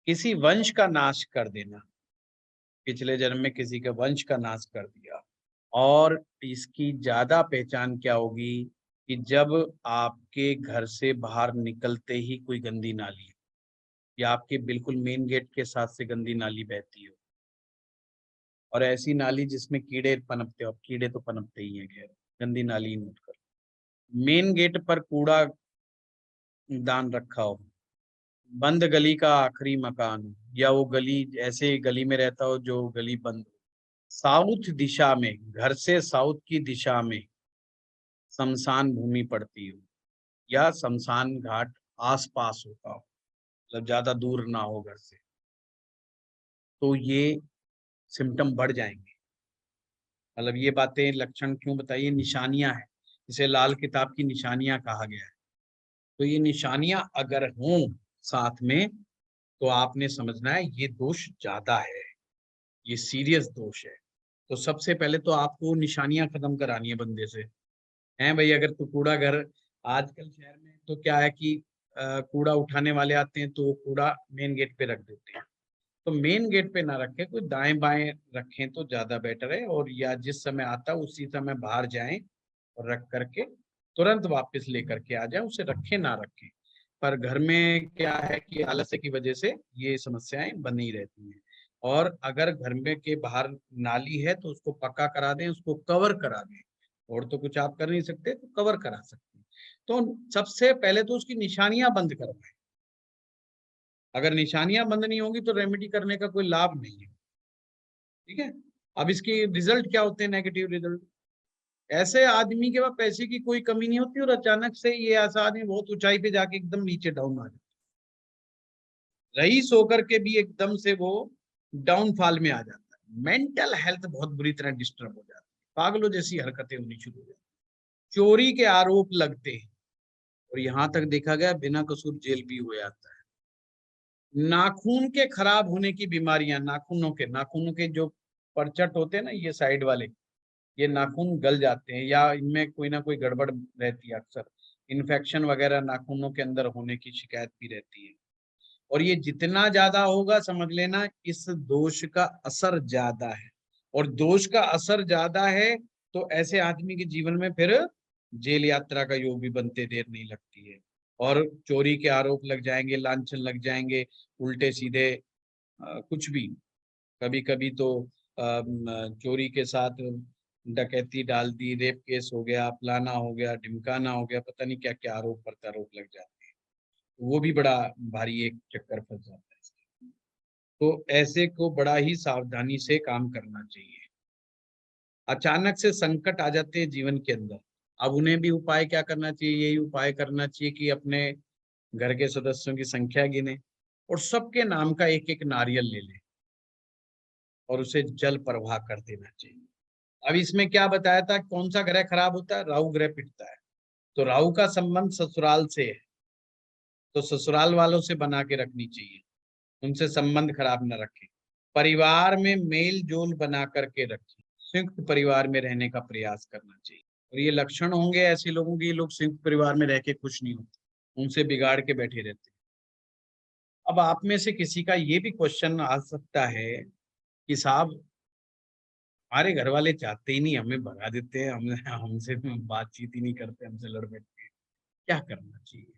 किसी वंश का नाश कर देना, पिछले जन्म में किसी के वंश का नाश कर दिया, और इसकी ज्यादा पहचान क्या होगी कि जब आपके घर से बाहर निकलते ही कोई गंदी नाली या आपके बिल्कुल मेन गेट के साथ से गंदी नाली बहती हो, और ऐसी नाली जिसमें कीड़े पनपते हो, कीड़े तो पनपते ही हैं, खैर गंदी नाली ही नोट कर। मेन गेट पर कूड़ा दान रखा हो, बंद गली का आखिरी मकान हो, या वो गली ऐसे गली में रहता हो जो गली बंद हो, साउथ दिशा में, घर से साउथ की दिशा में शमशान भूमि पड़ती हो, या शमशान घाट आसपास होता हो, मतलब ज्यादा दूर ना हो घर से, तो ये सिम्टम बढ़ जाएंगे। मतलब ये बातें लक्षण क्यों बताइए, निशानियां हैं, इसे लाल किताब की निशानियां कहा गया है। तो ये निशानियां अगर हों साथ में, तो आपने समझना है ये दोष ज्यादा है, ये सीरियस दोष है। तो सबसे पहले तो आपको निशानियां खत्म करानी है बंदे से। हैं भाई, अगर तू कूड़ा घर, आजकल शहर में तो क्या है कि कूड़ा उठाने वाले आते हैं तो वो कूड़ा मेन गेट पे रख देते हैं, तो मेन गेट पे ना रखें, कोई दाएं बाएं रखें तो ज्यादा बेटर है। और या जिस समय आता उसी समय बाहर जाएं और रख करके तुरंत वापस लेकर के आ जाएं, उसे रखें ना रखें। पर घर में क्या है कि आलस्य की वजह से ये समस्याएं बनी रहती हैं। और अगर घर में के बाहर नाली है तो उसको पक्का करा दें, उसको कवर करा दें, और तो कुछ आप कर नहीं सकते तो कवर करा सकते हैं। तो सबसे पहले तो उसकी निशानियां बंद करवाएं। अगर निशानियां बंद नहीं होंगी तो रेमेडी करने का कोई लाभ नहीं है, ठीक है। अब इसकी रिजल्ट क्या होते हैं, नेगेटिव रिजल्ट। ऐसे आदमी के पास पैसे की कोई कमी नहीं होती और अचानक से ये ऐसा आदमी बहुत ऊंचाई पे जाके एकदम नीचे डाउन आ जाता है, रईस होकर के भी एकदम से वो डाउनफॉल में आ जाता है, मेंटल हेल्थ बहुत बुरी तरह डिस्टर्ब हो जाती है, पागलों जैसी हरकतें होनी शुरू हो जाती है, चोरी के आरोप लगते हैं, और यहाँ तक देखा गया बिना कसूर जेल भी हो जाता है। नाखून के खराब होने की बीमारियां, नाखूनों के जो परचट होते हैं ना, ये साइड वाले, ये नाखून गल जाते हैं या इनमें कोई ना कोई गड़बड़ रहती है, अक्सर इन्फेक्शन वगैरह नाखूनों के अंदर होने की शिकायत भी रहती है। और ये जितना ज्यादा होगा समझ लेना इस दोष का असर ज्यादा है, और दोष का असर ज्यादा है तो ऐसे आदमी के जीवन में फिर जेल यात्रा का योग भी बनते देर नहीं लगती है, और चोरी के आरोप लग जाएंगे, लांछन लग जाएंगे, उल्टे सीधे कुछ भी। कभी कभी तो चोरी के साथ डकैती डाल दी, रेप केस हो गया, फलाना हो गया, ढिमकाना हो गया, पता नहीं क्या क्या आरोप प्रत्यारोप लग जाते हैं, वो भी बड़ा भारी एक चक्कर फंस जाता है। तो ऐसे को बड़ा ही सावधानी से काम करना चाहिए। अचानक से संकट आ जाते हैं जीवन के अंदर, अब उन्हें भी उपाय क्या करना चाहिए? यही उपाय करना चाहिए कि अपने घर के सदस्यों की संख्या गिने और सबके नाम का एक एक नारियल ले ले और उसे जल प्रवाह कर देना चाहिए। अब इसमें क्या बताया था, कौन सा ग्रह खराब होता है? राहु ग्रह पिटता है। तो राहु का संबंध ससुराल से है, तो ससुराल वालों से बना के रखनी चाहिए, उनसे संबंध खराब न रखें। परिवार में मेल जोल बना करके रखें, संयुक्त परिवार में रहने का प्रयास करना चाहिए। और ये लक्षण होंगे ऐसे लोगों के, लोग संयुक्त परिवार में रह के खुश नहीं होते, उनसे बिगाड़ के बैठे रहते हैं। अब आप में से किसी का ये भी क्वेश्चन आ सकता है कि साहब हमारे घर वाले चाहते ही नहीं, हमें भगा देते हैं, हमसे बातचीत ही नहीं करते, हमसे लड़ बैठते हैं, क्या करना चाहिए?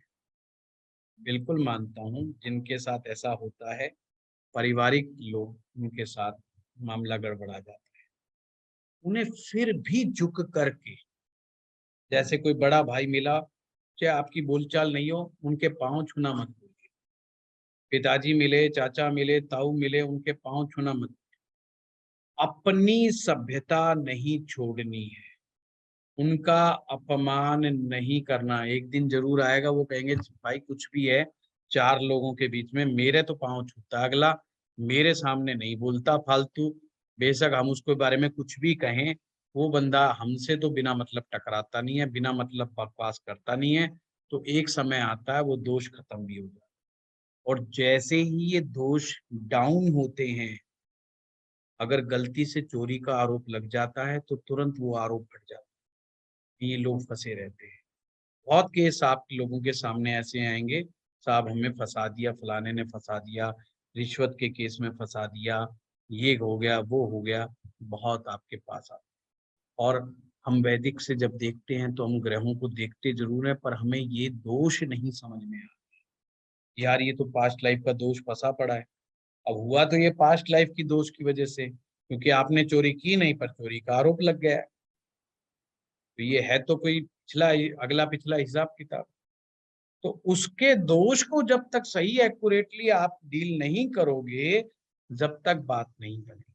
बिल्कुल मानता हूँ जिनके साथ ऐसा होता है, पारिवारिक लोग, उनके साथ मामला गड़बड़ा जाता है, उन्हें फिर भी झुक करके, जैसे कोई बड़ा भाई मिला, चाहे आपकी बोलचाल नहीं हो, उनके पांव छूना मत भूलिए। पिताजी मिले, चाचा मिले, ताऊ मिले, उनके पांव छूना मत। अपनी सभ्यता नहीं छोड़नी है, उनका अपमान नहीं करना। एक दिन जरूर आएगा वो कहेंगे भाई कुछ भी है, चार लोगों के बीच में मेरे तो पांव छूता, अगला मेरे सामने नहीं बोलता फालतू, बेशक हम उसके बारे में कुछ भी कहें, वो बंदा हमसे तो बिना मतलब टकराता नहीं है, बिना मतलब बकवास करता नहीं है। तो एक समय आता है वो दोष खत्म भी हो जाता है, और जैसे ही ये दोष डाउन होते हैं, अगर गलती से चोरी का आरोप लग जाता है तो तुरंत वो आरोप हट जाता है। ये लोग फंसे रहते हैं। बहुत केस आपके लोगों के सामने ऐसे आएंगे, साहब हमें फंसा दिया, फलाने ने फंसा दिया, रिश्वत के केस में फंसा दिया, ये हो गया, वो हो गया, बहुत आपके पास आता है। और हम वैदिक से जब देखते हैं तो हम ग्रहों को देखते जरूर हैं, पर हमें ये दोष नहीं समझ में आता। यार ये तो पास्ट लाइफ का दोष फंसा पड़ा है। अब हुआ तो ये पास्ट लाइफ की दोष की वजह से, क्योंकि आपने चोरी की नहीं पर चोरी का आरोप लग गया है। तो ये है तो कोई पिछला, अगला पिछला हिसाब किताब। तो उसके दोष को जब तक सही एक्यूरेटली आप डील नहीं करोगे, जब तक बात नहीं बनेगी।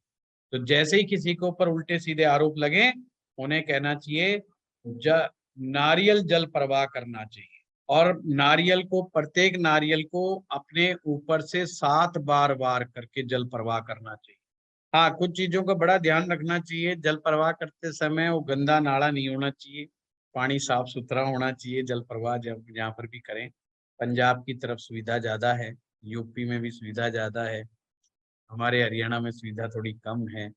तो जैसे ही किसी के ऊपर उल्टे सीधे आरोप लगे, उन्हें कहना चाहिए नारियल जल प्रवाह करना चाहिए, और नारियल को, प्रत्येक नारियल को अपने ऊपर से 7 बार बार करके जल प्रवाह करना चाहिए। हाँ, कुछ चीजों का बड़ा ध्यान रखना चाहिए। जल प्रवाह करते समय वो गंदा नाला नहीं होना चाहिए, पानी साफ सुथरा होना चाहिए। जल प्रवाह जब जहाँ पर भी करें, पंजाब की तरफ सुविधा ज्यादा है, यूपी में भी सुविधा ज्यादा है, हमारे हरियाणा में सुविधा थोड़ी कम है।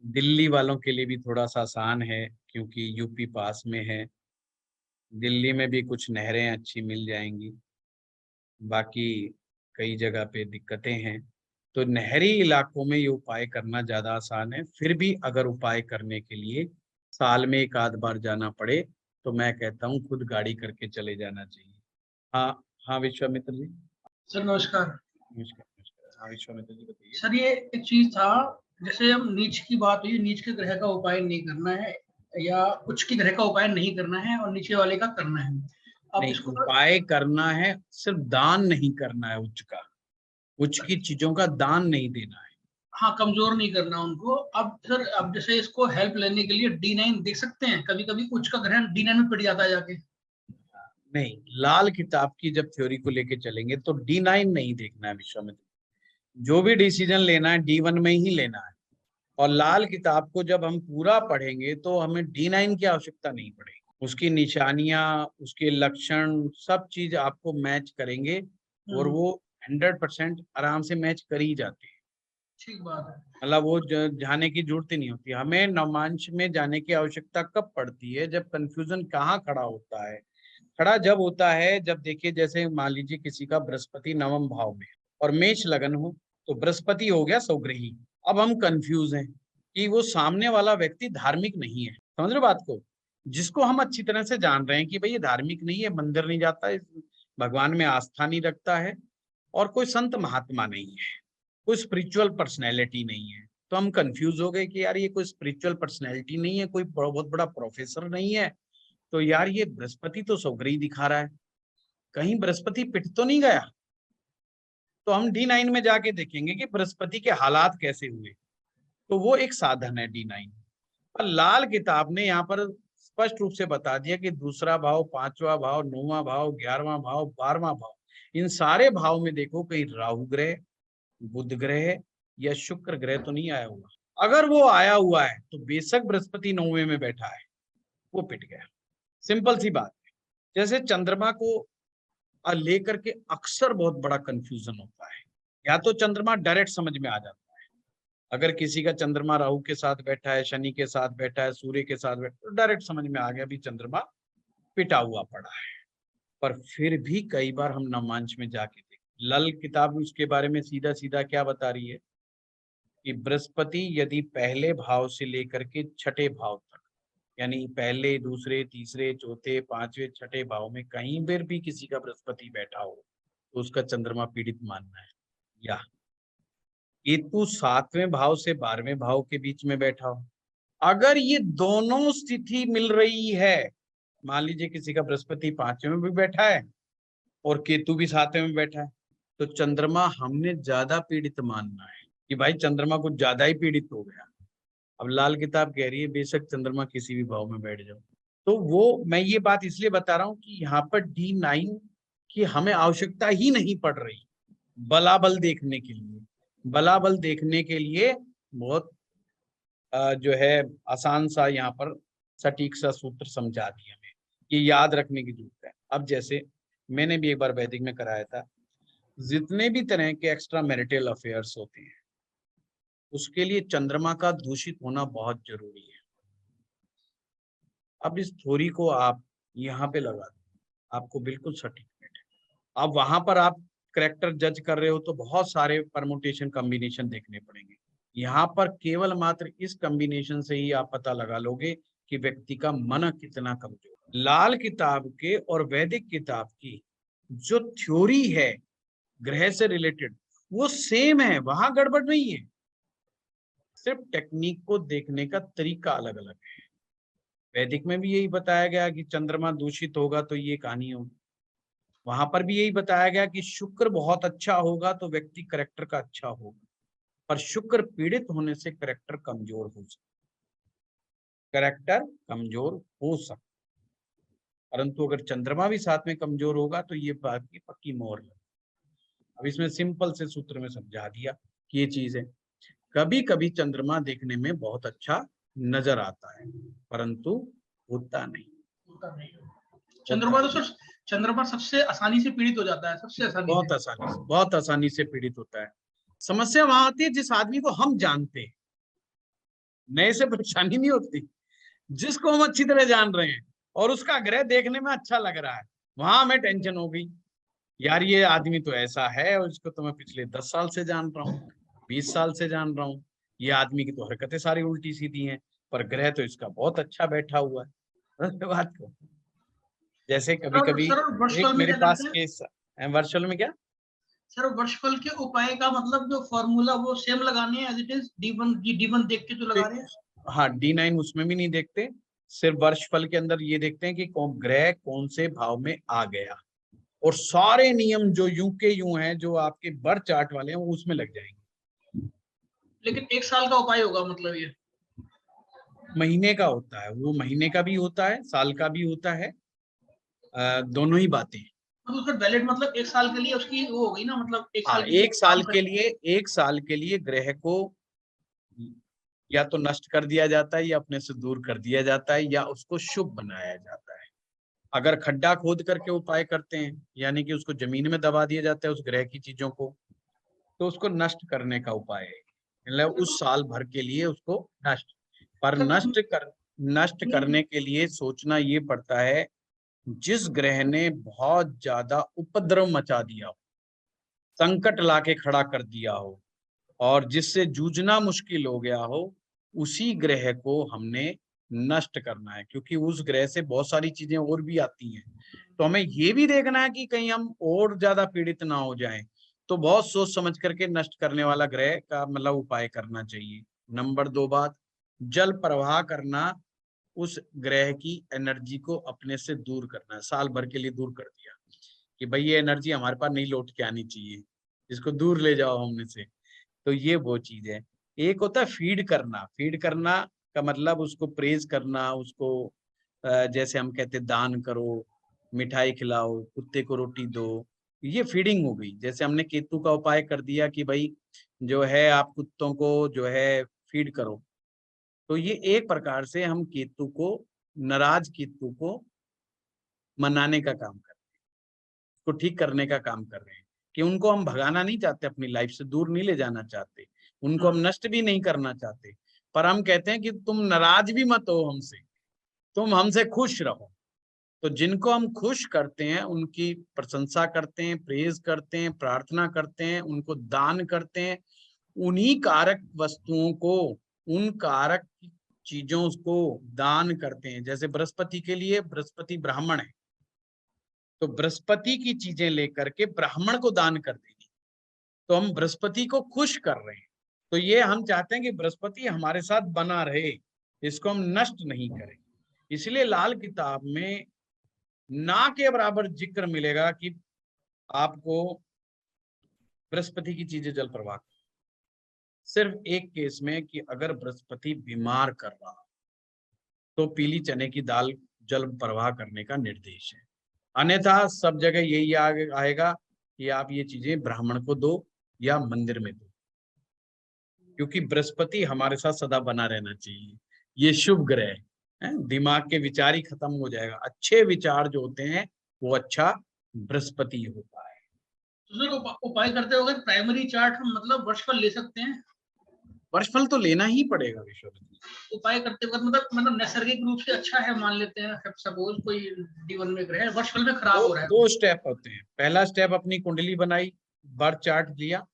दिल्ली वालों के लिए भी थोड़ा सा आसान है क्योंकि यूपी पास में है। दिल्ली में भी कुछ नहरें अच्छी मिल जाएंगी, बाकी कई जगह पे दिक्कतें हैं। तो नहरी इलाकों में ये उपाय करना ज्यादा आसान है। फिर भी अगर उपाय करने के लिए साल में एक आध बार जाना पड़े, तो मैं कहता हूँ खुद गाड़ी करके चले जाना चाहिए। हाँ, हाँ विश्वामित्र जी। सर नमस्कार। नमस्कार, नमस्कार। हाँ विश्वामित्र जी बताइए। सर ये एक चीज था, जैसे हम नीच की बात हुई, नीच के ग्रह का उपाय नहीं करना है या उच्च के ग्रह का उपाय नहीं करना है और नीचे वाले का करना है। अब नहीं, इसको उपाय करना है, सिर्फ दान नहीं करना है उच्च का, उच्च की चीजों का दान नहीं देना है। हाँ, कमजोर नहीं करना उनको। अब सर, अब जैसे इसको हेल्प लेने के लिए D9 देख सकते हैं, कभी कभी उच्च का ग्रह D9 में पिट जाता है जाके। नहीं, लाल किताब की जब थ्योरी को लेके चलेंगे तो D9 नहीं देखना है विश्वामित्र। जो भी डिसीजन लेना है D1 में ही लेना है, और लाल किताब को जब हम पूरा पढ़ेंगे तो हमें D9 की आवश्यकता नहीं पड़ेगी। उसकी निशानियां, उसके लक्षण, सब चीज आपको मैच करेंगे, और वो 100% आराम से मैच कर ही जाते हैं। ठीक बात है। मतलब वो जाने की जरूरत ही नहीं होती। हमें नवमांश में जाने की आवश्यकता कब पड़ती है? जब कंफ्यूजन कहाँ खड़ा होता है? खड़ा जब होता है, जब देखिए जैसे मान लीजिए किसी का बृहस्पति नवम भाव में, और मेष लगन हो तो बृहस्पति हो गया स्वग्रही। अब हम कंफ्यूज हैं कि वो सामने वाला व्यक्ति धार्मिक नहीं है, समझ रहे हो बात को, जिसको हम अच्छी तरह से जान रहे हैं कि भाई ये धार्मिक नहीं है, मंदिर नहीं जाता है, भगवान में आस्था नहीं रखता है और कोई संत महात्मा नहीं है, कोई स्पिरिचुअल पर्सनैलिटी नहीं है। तो हम कंफ्यूज हो गए कि यार ये कोई स्पिरिचुअल पर्सनैलिटी नहीं है, कोई बहुत बड़ा प्रोफेसर नहीं है, तो यार ये बृहस्पति तो स्वग्रही दिखा रहा है, कहीं बृहस्पति पिट तो नहीं गया। तो हम D9 में जाके देखेंगे कि बृहस्पति के हालात कैसे हुए, तो वो एक साधन है D9। और लाल किताब ने यहाँ पर स्पष्ट रूप से बता दिया कि दूसरा भाव, पांचवा भाव, 9वां भाव, 11वां भाव, 12वां भाव, इन सारे भाव में देखो कहीं राहु ग्रह, बुध ग्रह या शुक्र ग्रह तो नहीं आया हुआ। अगर वो आया हुआ है तो बेशक बृहस्पति 9वें में बैठा है, वो पिट गया। सिंपल सी बात है। जैसे चंद्रमा को लेकर के अक्सर बहुत बड़ा कंफ्यूजन होता है, या तो चंद्रमा डायरेक्ट समझ में आ जाता है, अगर किसी का चंद्रमा राहु के साथ बैठा है, शनि के साथ बैठा है, सूर्य के साथ बैठा है, तो डायरेक्ट समझ में आ गया भी चंद्रमा पिटा हुआ पड़ा है। पर फिर भी कई बार हम नवमांश में जाके देखें, लल किताब उसके बारे में सीधा सीधा क्या बता रही है कि बृहस्पति यदि पहले भाव से लेकर के छठे भाव तक, यानी पहले, दूसरे, तीसरे, चौथे, पांचवे, छठे भाव में कहीं पर भी किसी का बृहस्पति बैठा हो तो उसका चंद्रमा पीड़ित मानना है। या केतु 7वें भाव से 12वें भाव के बीच में बैठा हो, अगर ये दोनों स्थिति मिल रही है, मान लीजिए किसी का बृहस्पति 5वें में भी बैठा है और केतु भी 7वें में बैठा है, तो चंद्रमा हमने ज्यादा पीड़ित मानना है कि भाई चंद्रमा कुछ ज्यादा ही पीड़ित हो गया। अब लाल किताब कह रही है बेशक चंद्रमा किसी भी भाव में बैठ जाओ। तो वो मैं ये बात इसलिए बता रहा हूँ कि यहाँ पर D9 की हमें आवश्यकता ही नहीं पड़ रही बलाबल देखने के लिए। बलाबल देखने के लिए बहुत जो है आसान सा यहाँ पर सटीक सा सूत्र समझा दिया हमें, ये याद रखने की जरूरत है। अब जैसे मैंने भी एक बार वैदिक में कराया था, जितने भी तरह के एक्स्ट्रा मैरिटल अफेयर्स होते हैं उसके लिए चंद्रमा का दूषित होना बहुत जरूरी है। अब इस थ्योरी को आप यहाँ पे लगा दो, आपको बिल्कुल सटीक बैठे। अब वहां पर आप करेक्टर जज कर रहे हो तो बहुत सारे परमुटेशन कॉम्बिनेशन देखने पड़ेंगे, यहाँ पर केवल मात्र इस कॉम्बिनेशन से ही आप पता लगा लोगे कि व्यक्ति का मन कितना कमजोर। लाल किताब के और वैदिक किताब की जो थ्योरी है ग्रह से रिलेटेड वो सेम है, वहां गड़बड़ नहीं है, सिर्फ टेक्निक को देखने का तरीका अलग अलग है। वैदिक में भी यही बताया गया कि चंद्रमा दूषित होगा तो ये कहानी होगी, वहां पर भी यही बताया गया कि शुक्र बहुत अच्छा होगा तो व्यक्ति करेक्टर का अच्छा होगा, पर शुक्र पीड़ित होने से करेक्टर कमजोर हो सकता, करेक्टर कमजोर हो सकता। परंतु अगर चंद्रमा भी साथ में कमजोर होगा तो ये बात की पक्की मोहर लगे। अब इसमें सिंपल से सूत्र में समझा दिया कि ये चीज है। कभी कभी चंद्रमा देखने में बहुत अच्छा नजर आता है परंतु होता नहीं। चंद्रमा तो सर, चंद्रमा सबसे आसानी से पीड़ित हो जाता है, सबसे आसानी से, बहुत आसानी से पीड़ित होता है। समस्या वहां आती है जिस आदमी को हम जानते हैं, नए से परेशानी नहीं होती, जिसको हम अच्छी तरह जान रहे हैं और उसका ग्रह देखने में अच्छा लग रहा है, वहां हमें टेंशन हो गई, यार ये आदमी तो ऐसा है और इसको तो मैं पिछले 10 साल से जान रहा हूँ, 20 साल से जान रहा हूँ, ये आदमी की तो हरकतें सारी उल्टी सीधी हैं, पर ग्रह तो इसका बहुत अच्छा बैठा हुआ है। बात को जैसे कभी कभी सर एक वर्षफल में मेरे क्या पास करते हैं? केस वर्चुअल में क्या सर वर्षफल के उपाय का मतलब जो फॉर्मूला वो सेम लगाने हैं एज इट इज, D1 देख के जो लगा रहे हैं? हाँ D9 उसमें भी नहीं देखते, सिर्फ वर्षफल के अंदर ये देखते हैं कि कौन ग्रह कौन से भाव में आ गया, और सारे नियम जो यूं के यूं हैं जो आपके बर्थ चार्ट वाले हैं वो उसमें लग जाएंगे। लेकिन एक साल का उपाय होगा मतलब ये? महीने का होता है वो, महीने का भी होता है, साल का भी होता है, दोनों ही बातें। तो उसका वैलिड मतलब एक साल के लिए उसकी वो होगी ना, मतलब एक हाँ, साल की एक साल के लिए, एक साल के लिए ग्रह को या तो नष्ट कर दिया जाता है या अपने से दूर कर दिया जाता है या उसको शुभ बनाया जाता है। अगर खड्डा खोद करके उपाय करते हैं यानी कि उसको जमीन में दबा दिया जाता है उस ग्रह की चीजों को, तो उसको नष्ट करने का उपाय है, मतलब उस साल भर के लिए उसको नष्ट। पर नष्ट करने के लिए सोचना ये पड़ता है जिस ग्रह ने बहुत ज्यादा उपद्रव मचा दिया, संकट लाके खड़ा कर दिया हो और जिससे जूझना मुश्किल हो गया हो, उसी ग्रह को हमने नष्ट करना है, क्योंकि उस ग्रह से बहुत सारी चीजें और भी आती हैं। तो हमें ये भी देखना है कि कहीं हम और ज्यादा पीड़ित ना हो जाएं, तो बहुत सोच समझ करके नष्ट करने वाला ग्रह का मतलब उपाय करना चाहिए। नंबर 2 बात, जल प्रवाह करना, उस ग्रह की एनर्जी को अपने से दूर करना है, साल भर के लिए दूर कर दिया कि भाई ये एनर्जी हमारे पास नहीं लौट के आनी चाहिए, इसको दूर ले जाओ हमने से। तो ये वो चीज है। एक होता है फीड करना, फीड करना का मतलब उसको प्रेज करना, उसको जैसे हम कहते हैं दान करो, मिठाई खिलाओ, कुत्ते को रोटी दो, ये फीडिंग हो गई। जैसे हमने केतु का उपाय कर दिया कि भाई जो है आप कुत्तों को जो है फीड करो, तो ये एक प्रकार से हम केतु को, नाराज केतु को मनाने का काम कर रहे हैं, उसको ठीक करने का काम कर रहे हैं, कि उनको हम भगाना नहीं चाहते, अपनी लाइफ से दूर नहीं ले जाना चाहते, उनको हम नष्ट भी नहीं करना चाहते, पर हम कहते हैं कि तुम नाराज भी मत हो हमसे, तुम हमसे खुश रहो। तो जिनको हम खुश करते हैं, उनकी प्रशंसा करते हैं, प्रेज करते हैं, प्रार्थना करते हैं, उनको दान करते हैं, उन्हीं कारक वस्तुओं को, उन कारक चीजों को दान करते हैं। जैसे बृहस्पति के लिए, बृहस्पति ब्राह्मण है, तो बृहस्पति की चीजें लेकर के ब्राह्मण को दान कर देंगे, तो हम बृहस्पति को खुश कर रहे हैं। तो ये हम चाहते हैं कि बृहस्पति हमारे साथ बना रहे, इसको हम नष्ट नहीं करें। इसलिए लाल किताब में ना के बराबर जिक्र मिलेगा कि आपको बृहस्पति की चीजें जल प्रवाह, सिर्फ एक केस में कि अगर बृहस्पति बीमार कर रहा तो पीली चने की दाल जल प्रवाह करने का निर्देश है। अन्यथा सब जगह यही आएगा कि आप ये चीजें ब्राह्मण को दो या मंदिर में दो, क्योंकि बृहस्पति हमारे साथ सदा बना रहना चाहिए। ये शुभ ग्रह है, दिमाग के विचार ही खत्म हो जाएगा, अच्छे विचार जो होते हैं वो अच्छा बृहस्पति होता है। तो सर उपाय करते वक्त प्राइमरी चार्ट हम मतलब वर्षफल ले सकते हैं? वर्षफल तो लेना ही पड़ेगा विश्व जी। उपाय करते वक्त मतलब नैसर्गिक रूप से अच्छा है, मान लेते हैं सपोज कोई D1 में ग्रह है, वर्षफल में खराब हो रहा है। दो स्टेप होते हैं। पहला स्टेप अपनी कुंडली बनाई, बर्थ चार्ट लिया।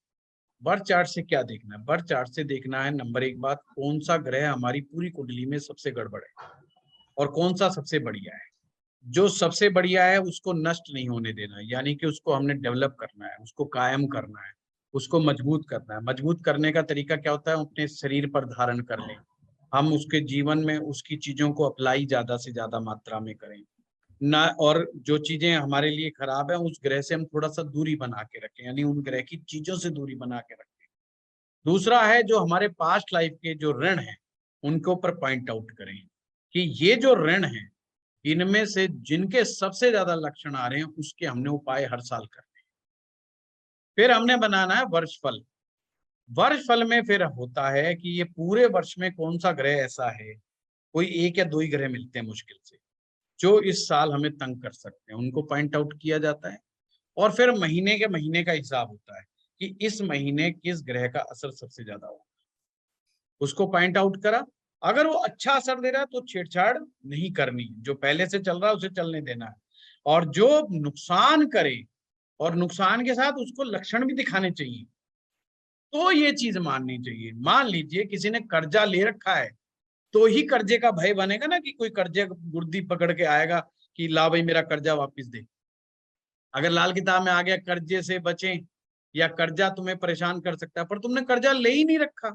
बर्थ चार्ट से क्या देखना है? बर्थ चार्ट से देखना है नंबर 1 बात, कौन सा ग्रह हमारी पूरी कुंडली में सबसे गड़बड़ है और कौन सा सबसे बढ़िया है। जो सबसे बढ़िया है उसको नष्ट नहीं होने देना, यानी कि उसको हमने डेवलप करना है, उसको कायम करना है, उसको मजबूत करना है। मजबूत करने का तरीका क्या होता है? अपने शरीर पर धारण कर लें, हम उसके जीवन में उसकी चीजों को अप्लाई ज्यादा से ज्यादा मात्रा में करें ना, और जो चीजें हमारे लिए खराब है उस ग्रह से हम थोड़ा सा दूरी बना के रखें, यानी उन ग्रह की चीजों से दूरी बना के रखें। दूसरा है जो हमारे पास्ट लाइफ के जो ऋण है उनके ऊपर पॉइंट आउट करें कि ये जो ऋण है इनमें से जिनके सबसे ज्यादा लक्षण आ रहे हैं उसके हमने उपाय हर साल करने हैं। फिर हमने बनाना है वर्षफल। वर्षफल में फिर होता है कि ये पूरे वर्ष में कौन सा ग्रह ऐसा है, कोई एक या दो ही ग्रह मिलते हैं मुश्किल से जो इस साल हमें तंग कर सकते हैं, उनको पॉइंट आउट किया जाता है। और फिर महीने का हिसाब होता है कि इस महीने किस ग्रह का असर सबसे ज्यादा होगा, उसको पॉइंट आउट करा। अगर वो अच्छा असर दे रहा है तो छेड़छाड़ नहीं करनी, जो पहले से चल रहा है उसे चलने देना है। और जो नुकसान करे और नुकसान के साथ उसको लक्षण भी दिखाने चाहिए, तो ये चीज माननी चाहिए। मान लीजिए किसी ने कर्जा ले रखा है, तो ही कर्जे का भय बनेगा ना, कि कोई कर्जे गुर्दी पकड़ के आएगा कि ला भाई मेरा कर्जा वापस दे। अगर लाल किताब में आ गया कर्जे से बचें या कर्जा तुम्हें परेशान कर सकता है, पर तुमने कर्जा ले ही नहीं रखा,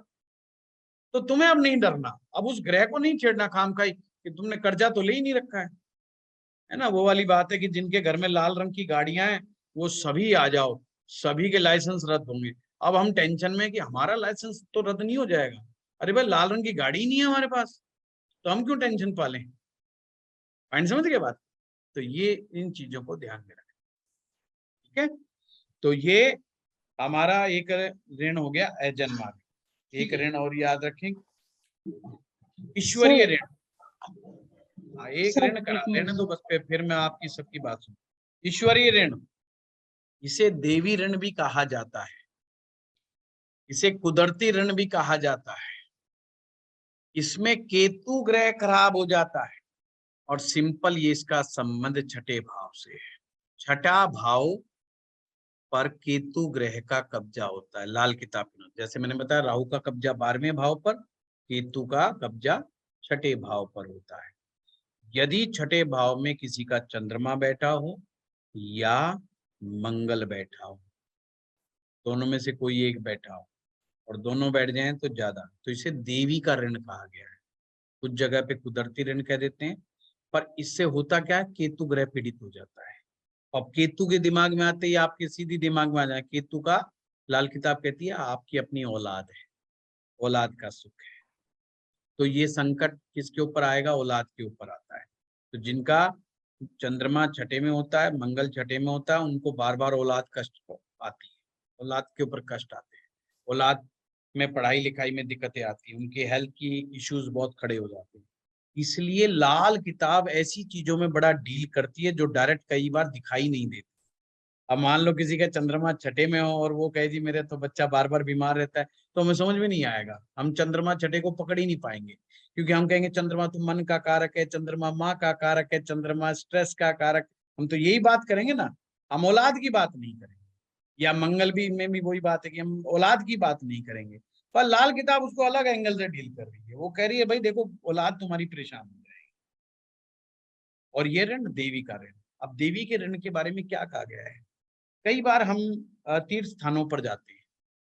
तो तुम्हें अब नहीं डरना, अब उस ग्रह को नहीं छेड़ना खाम खाई कि तुमने कर्जा तो ले ही नहीं रखा है ना। वो वाली बात है कि जिनके घर में लाल रंग की गाड़ियां हैं वो सभी आ जाओ, सभी के लाइसेंस रद्द होंगे। अब हम टेंशन में कि हमारा लाइसेंस तो रद्द नहीं हो जाएगा, अरे भाई लाल रंग की गाड़ी ही नहीं है हमारे पास, तो हम क्यों टेंशन पालें। पॉइंट समझ गए बात? तो ये इन चीजों को ध्यान में रखें, ठीक है। तो ये हमारा एक ऋण हो गया अजन्मा। एक ऋण और याद रखें, ईश्वरीय ऋण। एक ऋण करा लेने दो बस पे, फिर मैं आपकी सबकी बात सुन। ईश्वरीय ऋण, इसे देवी ऋण भी कहा जाता है, इसे कुदरती ऋण भी कहा जाता है। इसमें केतु ग्रह खराब हो जाता है और सिंपल ये इसका संबंध छठे भाव से है। छठा भाव पर केतु ग्रह का कब्जा होता है लाल किताब में। जैसे मैंने बताया राहु का कब्जा 12वें भाव पर, केतु का कब्जा 6ठे भाव पर होता है। यदि 6ठे भाव में किसी का चंद्रमा बैठा हो या मंगल बैठा हो, दोनों में से कोई एक बैठा हो और दोनों बैठ जाएं तो ज्यादा, तो इसे देवी का ऋण कहा गया है। कुछ जगह पे कुदरती ऋण कह देते हैं, पर इससे होता क्या है, केतु ग्रह पीड़ित हो जाता है। अब केतु के दिमाग में आते ही आपके सीधी दिमाग में आ जाए, केतु का लाल किताब कहती है आपकी अपनी औलाद है, औलाद का सुख है। तो ये संकट किसके ऊपर आएगा, औलाद के ऊपर आता है। तो जिनका चंद्रमा 6ठे में होता है, मंगल 6ठे में होता है, उनको बार बार औलाद कष्ट आती है, औलाद के ऊपर कष्ट आते हैं, औलाद में पढ़ाई लिखाई में दिक्कतें आती हैं, उनके हेल्थ की इश्यूज बहुत खड़े हो जाते हैं। इसलिए लाल किताब ऐसी चीजों में बड़ा डील करती है जो डायरेक्ट कई बार दिखाई नहीं देती। अब मान लो किसी का चंद्रमा 6ठे में हो और वो कहे जी मेरे तो बच्चा बार बार बीमार रहता है, तो हमें समझ में नहीं आएगा, हम चंद्रमा 6ठे को पकड़ ही नहीं पाएंगे। क्योंकि हम कहेंगे चंद्रमा तो मन का कारक है, चंद्रमा माँ का कारक है, चंद्रमा स्ट्रेस का कारक, हम तो यही बात करेंगे ना, हम औलाद की बात नहीं करेंगे। या मंगल भी में भी वही बात है कि हम औलाद की बात नहीं करेंगे। पर लाल किताब उसको अलग एंगल से डील कर रही है, वो कह रही है भाई देखो औलाद तुम्हारी परेशान हो जाएगी। और ये ऋण देवी का ऋण। अब देवी के ऋण के बारे में क्या कहा गया है, कई बार हम तीर्थ स्थानों पर जाते हैं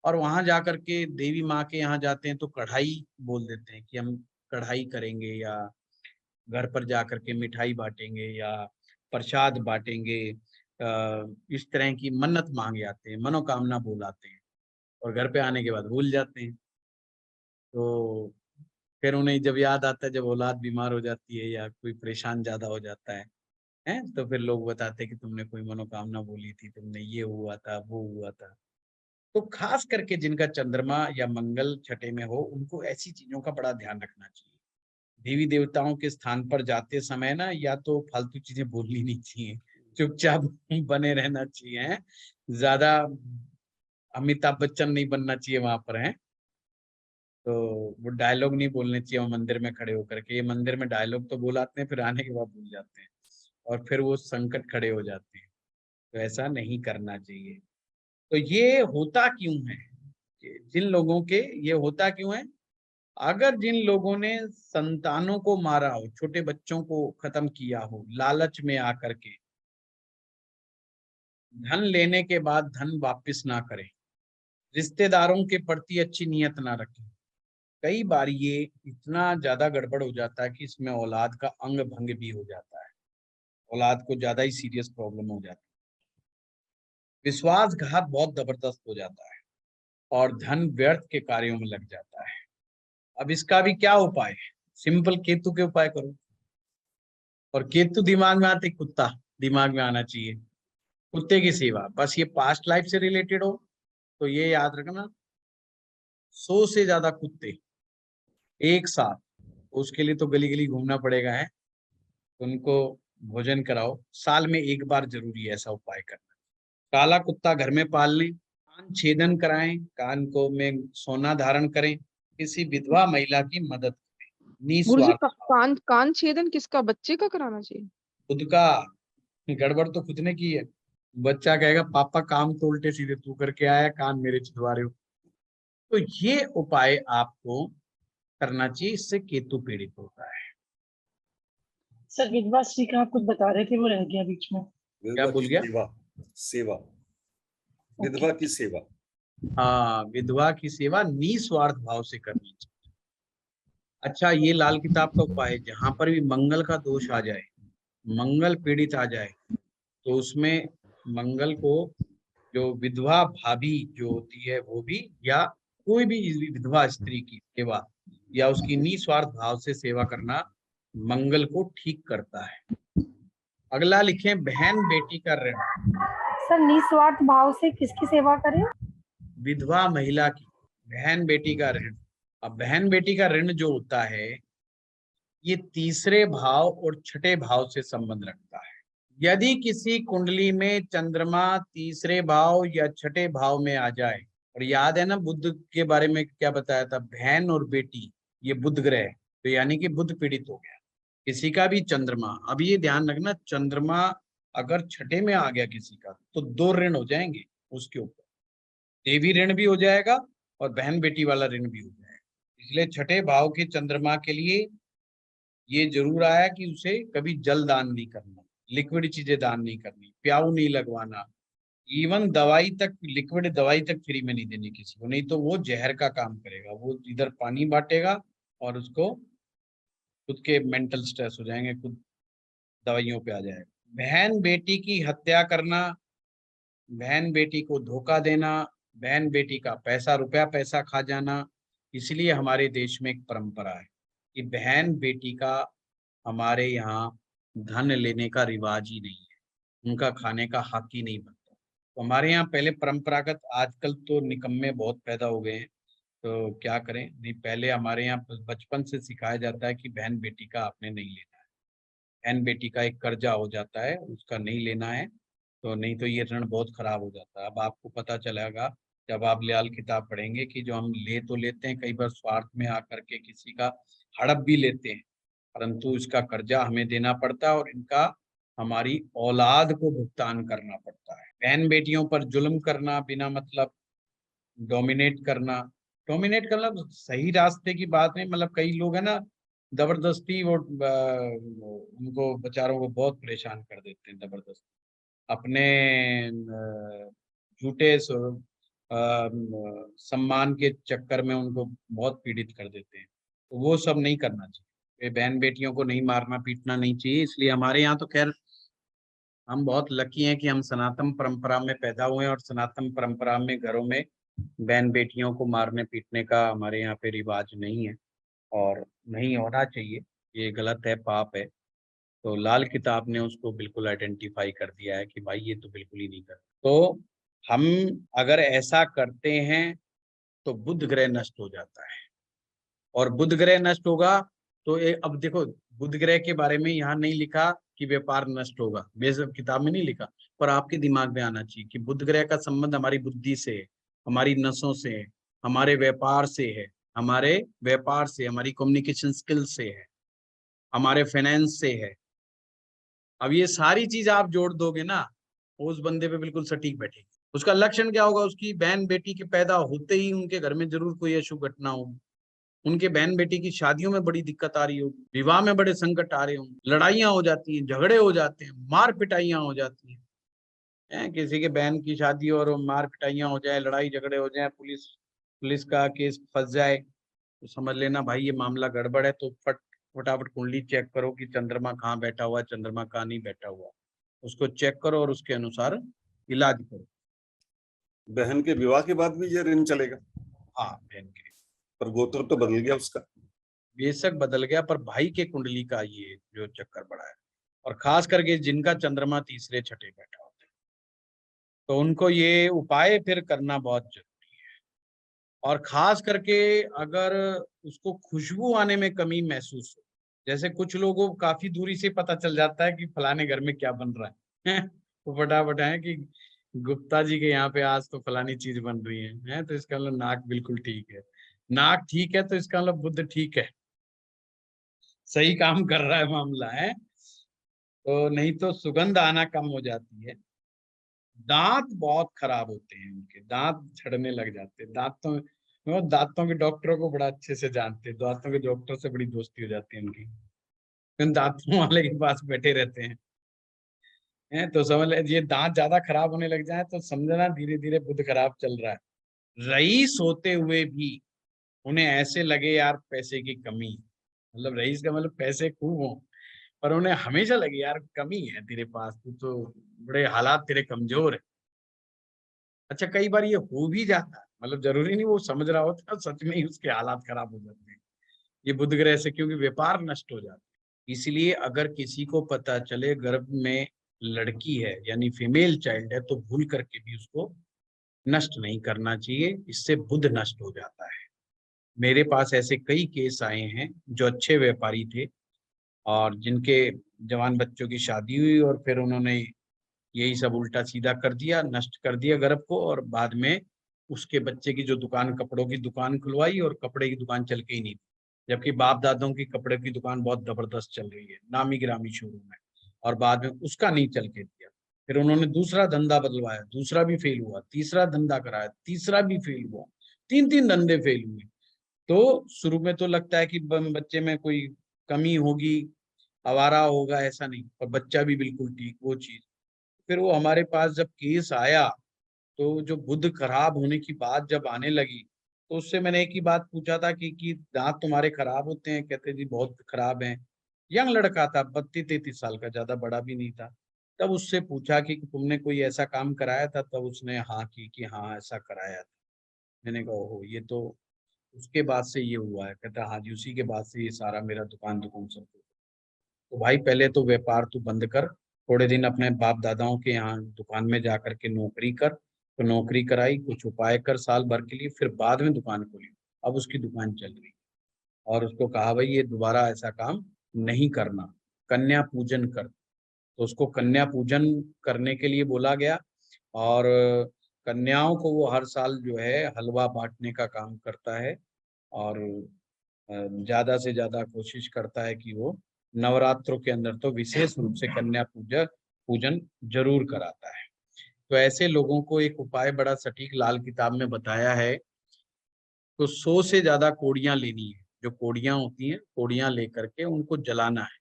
और वहां जाकर के देवी माँ के यहाँ जाते हैं तो कढ़ाई बोल देते हैं कि हम कढ़ाई करेंगे, या घर पर जाकर के मिठाई बांटेंगे या प्रसाद बांटेंगे। इस तरह की मन्नत मांगे आते हैं, मनोकामना बोल आते हैं और घर पे आने के बाद भूल जाते हैं। तो फिर उन्हें जब याद आता है जब औलाद बीमार हो जाती है या कोई परेशान ज्यादा हो जाता है, हैं, तो फिर लोग बताते हैं कि तुमने कोई मनोकामना बोली थी, तुमने ये हुआ था वो हुआ था। तो खास करके जिनका चंद्रमा या मंगल 6ठे में हो उनको ऐसी चीजों का बड़ा ध्यान रखना चाहिए। देवी देवताओं के स्थान पर जाते समय ना या तो फालतू चीजें बोलनी नहीं चाहिए, चुपचाप बने रहना चाहिए, हैं? ज्यादा अमिताभ बच्चन नहीं बनना चाहिए वहां पर, है। तो वो डायलॉग नहीं बोलने चाहिए वो मंदिर में खड़े होकर के, ये मंदिर में डायलॉग तो बोलाते हैं फिर आने के बाद भूल जाते हैं और फिर वो संकट खड़े हो जाते हैं। तो ऐसा नहीं करना चाहिए। तो ये होता क्यों है, जिन लोगों के ये होता क्यों है, अगर जिन लोगों ने संतानों को मारा हो, छोटे बच्चों को खत्म किया हो लालच में आकर के, धन लेने के बाद धन वापस ना करें, रिश्तेदारों के प्रति अच्छी नियत ना रखें, कई बार ये इतना ज्यादा गड़बड़ हो जाता है कि इसमें औलाद का अंग भंग भी हो जाता है, औलाद को ज्यादा ही सीरियस प्रॉब्लम हो जाती है, विश्वासघात बहुत जबरदस्त हो जाता है और धन व्यर्थ के कार्यों में लग जाता है। अब इसका भी क्या उपाय है, सिंपल केतु के उपाय करो। और केतु दिमाग में आते कुत्ता दिमाग में आना चाहिए, कुत्ते की सेवा, बस ये पास्ट लाइफ से रिलेटेड हो तो ये याद रखना, 100 से ज्यादा कुत्ते एक साथ, उसके लिए तो गली गली घूमना पड़ेगा, है, उनको भोजन कराओ, साल में एक बार जरूरी है ऐसा उपाय करना। काला कुत्ता घर में पाल लें, कान छेदन कराएं, कान को में सोना धारण करें, किसी विधवा महिला की मदद करें, गुरुजी निस्वार्थ भाव। कान कान छेदन किसका, बच्चे का कराना चाहिए? खुद का, गड़बड़ तो खुद ने की है, बच्चा कहेगा पापा काम तो उल्टे सीधे तू करके आया, कान मेरे छिदवा रहे हो। तो ये उपाय आपको करना चाहिए, इससे केतु पीड़ित होता है। सर विधवा श्री का आप कुछ बता रहे थे, वो रह गया बीच में। क्या भूल गया? सेवा, सेवा, विधवा की सेवा। हाँ, विधवा की सेवा निस्वार्थ भाव से करनी चाहिए। अच्छा, ये लाल किताब का उपाय है, जहां पर भी मंगल का दोष आ जाए, मंगल पीड़ित आ जाए, तो उसमें मंगल को जो विधवा भाभी जो होती है वो भी, या कोई भी विधवा स्त्री की सेवा या उसकी निस्वार्थ भाव से सेवा करना मंगल को ठीक करता है। अगला लिखें, बहन बेटी का ऋण। सर निस्वार्थ भाव से किसकी सेवा करें? विधवा महिला की, बहन बेटी का ऋण। अब बहन बेटी का ऋण जो होता है ये तीसरे भाव और 6ठे भाव से संबंध रखता है। यदि किसी कुंडली में चंद्रमा तीसरे भाव या 6ठे भाव में आ जाए, और याद है ना बुध के बारे में क्या बताया था, बहन और बेटी ये बुध ग्रह, तो यानी कि बुध पीड़ित हो गया। किसी का भी चंद्रमा, अब ये ध्यान रखना, चंद्रमा अगर 6ठे में आ गया किसी का तो 2 ऋण हो जाएंगे, उसके ऊपर देवी ऋण भी हो जाएगा और बहन बेटी वाला ऋण भी हो जाएगा। इसलिए छठे भाव के चंद्रमा के लिए ये जरूर आया कि उसे कभी जल दान नहीं करना, लिक्विड चीजें दान नहीं करनी, प्याऊ नहीं लगवाना, इवन दवाई तक, लिक्विड दवाई तक फ्री में नहीं देनी किसी को, नहीं तो वो जहर का काम करेगा। वो इधर पानी बांटेगा और उसको खुद के मेंटल स्ट्रेस हो जाएंगे, खुद दवाइयों पे आ जाएगा। बहन बेटी की हत्या करना, बहन बेटी को धोखा देना, बहन बेटी का पैसा, रुपया पैसा खा जाना, इसलिए हमारे देश में एक परंपरा है कि बहन बेटी का हमारे यहाँ धन लेने का रिवाज ही नहीं है, उनका खाने का हक ही नहीं बनता। तो हमारे यहाँ पहले परंपरागत, आजकल तो निकम्मे बहुत पैदा हो गए हैं, तो क्या करें, नहीं पहले हमारे यहाँ बचपन से सिखाया जाता है कि बहन बेटी का आपने नहीं लेना है, बहन बेटी का एक कर्जा हो जाता है, उसका नहीं लेना है, तो नहीं तो ये ऋण बहुत खराब हो जाता है। अब आपको पता चलेगा जब आप लाल किताब पढ़ेंगे कि जो हम ले तो लेते हैं, कई बार स्वार्थ में आकर के किसी का हड़प भी लेते हैं, परंतु इसका कर्जा हमें देना पड़ता है और इनका हमारी औलाद को भुगतान करना पड़ता है। बहन बेटियों पर जुल्म करना, बिना मतलब डोमिनेट करना, डोमिनेट करना तो सही रास्ते की बात नहीं, मतलब कई लोग है ना जबरदस्ती वो उनको बेचारों को बहुत परेशान कर देते हैं, जबरदस्ती अपने झूठे सम्मान के चक्कर में उनको बहुत पीड़ित कर देते हैं। तो वो सब नहीं करना चाहिए, बहन बेटियों को नहीं मारना पीटना नहीं चाहिए। इसलिए हमारे यहाँ तो खैर हम बहुत लकी हैं कि हम सनातन परंपरा में पैदा हुए हैं और सनातन परंपरा में घरों में बहन बेटियों को मारने पीटने का हमारे यहाँ पे रिवाज नहीं है और नहीं होना चाहिए, ये गलत है, पाप है। तो लाल किताब ने उसको बिल्कुल आइडेंटिफाई कर दिया है कि भाई ये तो बिल्कुल ही नहीं कर। तो हम अगर ऐसा करते हैं तो बुध ग्रह नष्ट हो जाता है, और बुध ग्रह नष्ट होगा तो अब देखो, बुध ग्रह के बारे में यहाँ नहीं लिखा कि व्यापार नष्ट होगा, बेशक किताब में नहीं लिखा, पर आपके दिमाग में आना चाहिए कि बुध ग्रह का संबंध हमारी बुद्धि से है, हमारी नसों से है, हमारे व्यापार से है, हमारे व्यापार से, हमारी कम्युनिकेशन स्किल से है, हमारे फाइनेंस से है। अब ये सारी चीज आप जोड़ दोगे ना, उस बंदे पे बिल्कुल सटीक बैठेगी। उसका लक्षण क्या होगा, उसकी बहन बेटी के पैदा होते ही उनके घर में जरूर कोई अशुभ घटना होगी, उनके बहन बेटी की शादियों में बड़ी दिक्कत आ रही होगी, विवाह में बड़े संकट आ रहे होंगे, लड़ाइयां हो जाती हैं, झगड़े हो जाते हैं, मार पिटाइयां हो जाती हैं। किसी के बहन की शादी और मार पिटाइयां हो जाए, लड़ाई झगड़े हो जाए, पुलिस पुलिस का केस फंस जाए, तो समझ लेना भाई ये मामला गड़बड़ है। तो फटाफट कुंडली चेक करो कि चंद्रमा कहाँ बैठा हुआ है, चंद्रमा कहाँ नहीं बैठा हुआ, उसको चेक करो और उसके अनुसार इलाज करो। बहन के विवाह के बाद भी ये ऋण चलेगा? हाँ, बहन के, पर गोत्र तो बदल गया उसका। बेशक बदल गया, पर भाई के कुंडली का ये जो चक्कर पड़ा है, और खास करके जिनका चंद्रमा तीसरे छठे बैठा होता है, तो उनको ये उपाय फिर करना बहुत जरूरी है। और खास करके अगर उसको खुशबू आने में कमी महसूस हो, जैसे कुछ लोगों को काफी दूरी से पता चल जाता है कि फलाने घर में क्या बन रहा है वो फटाफट है कि गुप्ता जी के यहाँ पे आज तो फलानी चीज बन रही है, तो इसका मतलब नाक बिल्कुल ठीक है, नाक ठीक है तो इसका मतलब बुध ठीक है, सही काम कर रहा है मामला है। तो नहीं तो सुगंध आना कम हो जाती है। दांत बहुत खराब होते हैं, उनके दांत झड़ने लग जाते हैं, दांतों, वो दांतों के डॉक्टरों को बड़ा अच्छे से जानते हैं, दांतों के डॉक्टर से बड़ी दोस्ती हो जाती है उनकी, उन दांतों वाले के पास बैठे रहते हैं। तो समझ ले, ये दांत ज्यादा खराब होने लग जाए तो समझना धीरे धीरे बुध खराब चल रहा है। रईस होते हुए भी उन्हें ऐसे लगे यार पैसे की कमी, मतलब रईस का मतलब पैसे खूब हो, पर उन्हें हमेशा लगे यार कमी है तेरे पास, तू तो बड़े हालात तेरे कमजोर है। अच्छा, कई बार ये हो भी जाता है, मतलब जरूरी नहीं वो समझ रहा होता, सच में ही उसके हालात खराब हो जाते हैं ये बुध ग्रह से, क्योंकि व्यापार नष्ट हो जाता है। इसलिए अगर किसी को पता चले गर्भ में लड़की है यानी फीमेल चाइल्ड है, तो भूल करके भी उसको नष्ट नहीं करना चाहिए, इससे बुध नष्ट हो जाता है। मेरे पास ऐसे कई केस आए हैं जो अच्छे व्यापारी थे और जिनके जवान बच्चों की शादी हुई और फिर उन्होंने यही सब उल्टा सीधा कर दिया, नष्ट कर दिया गर्भ को, और बाद में उसके बच्चे की जो दुकान, कपड़ों की दुकान खुलवाई और कपड़े की दुकान चल के ही नहीं थी, जबकि बाप दादों की कपड़े की दुकान बहुत जबरदस्त चल रही है, नामी गिरामी शोरूम है, और बाद में उसका नहीं चल के दिया। फिर उन्होंने दूसरा धंधा बदलवाया, दूसरा भी फेल हुआ, तीसरा धंधा कराया, तीसरा भी फेल हुआ, 3-3 धंधे फेल हुए। तो शुरू में तो लगता है कि बच्चे में कोई कमी होगी, आवारा होगा, ऐसा नहीं, और बच्चा भी बिल्कुल ठीक, वो चीज। फिर वो हमारे पास जब केस आया, तो जो बुद्ध खराब होने की बात जब आने लगी, तो उससे मैंने एक ही बात पूछा था कि दांत तुम्हारे खराब होते हैं? कहते जी बहुत खराब हैं। यंग लड़का था, 32-33 साल का, ज्यादा बड़ा भी नहीं था। तब उससे पूछा कि तुमने कोई ऐसा काम कराया था? तब उसने हाँ की कि हाँ ऐसा कराया था। मैंने कहा ओहो, ये तो उसके बाद से ये हुआ है। कहता हाँ जी, उसी के बाद से ये सारा मेरा दुकान सब। तो भाई पहले तो व्यापार तू बंद कर, थोड़े दिन अपने बाप दादाओं के यहाँ दुकान में जा करके नौकरी कर। तो नौकरी कराई, कुछ उपाय कर साल भर के लिए, फिर बाद में दुकान खोली। अब उसकी दुकान चल रही। और उसको कहा भाई ये दोबारा ऐसा काम नहीं करना, कन्या पूजन कर। तो उसको कन्या पूजन करने के लिए बोला गया, और कन्याओं को वो हर साल जो है हलवा बांटने का काम करता है, और ज्यादा से ज्यादा कोशिश करता है कि वो नवरात्रों के अंदर तो विशेष रूप से कन्या पूजन जरूर कराता है। तो ऐसे लोगों को एक उपाय बड़ा सटीक लाल किताब में बताया है। तो 100 से ज्यादा कोड़ियां लेनी है, जो कोड़ियां होती हैं, कोड़ियां लेकर के उनको जलाना है।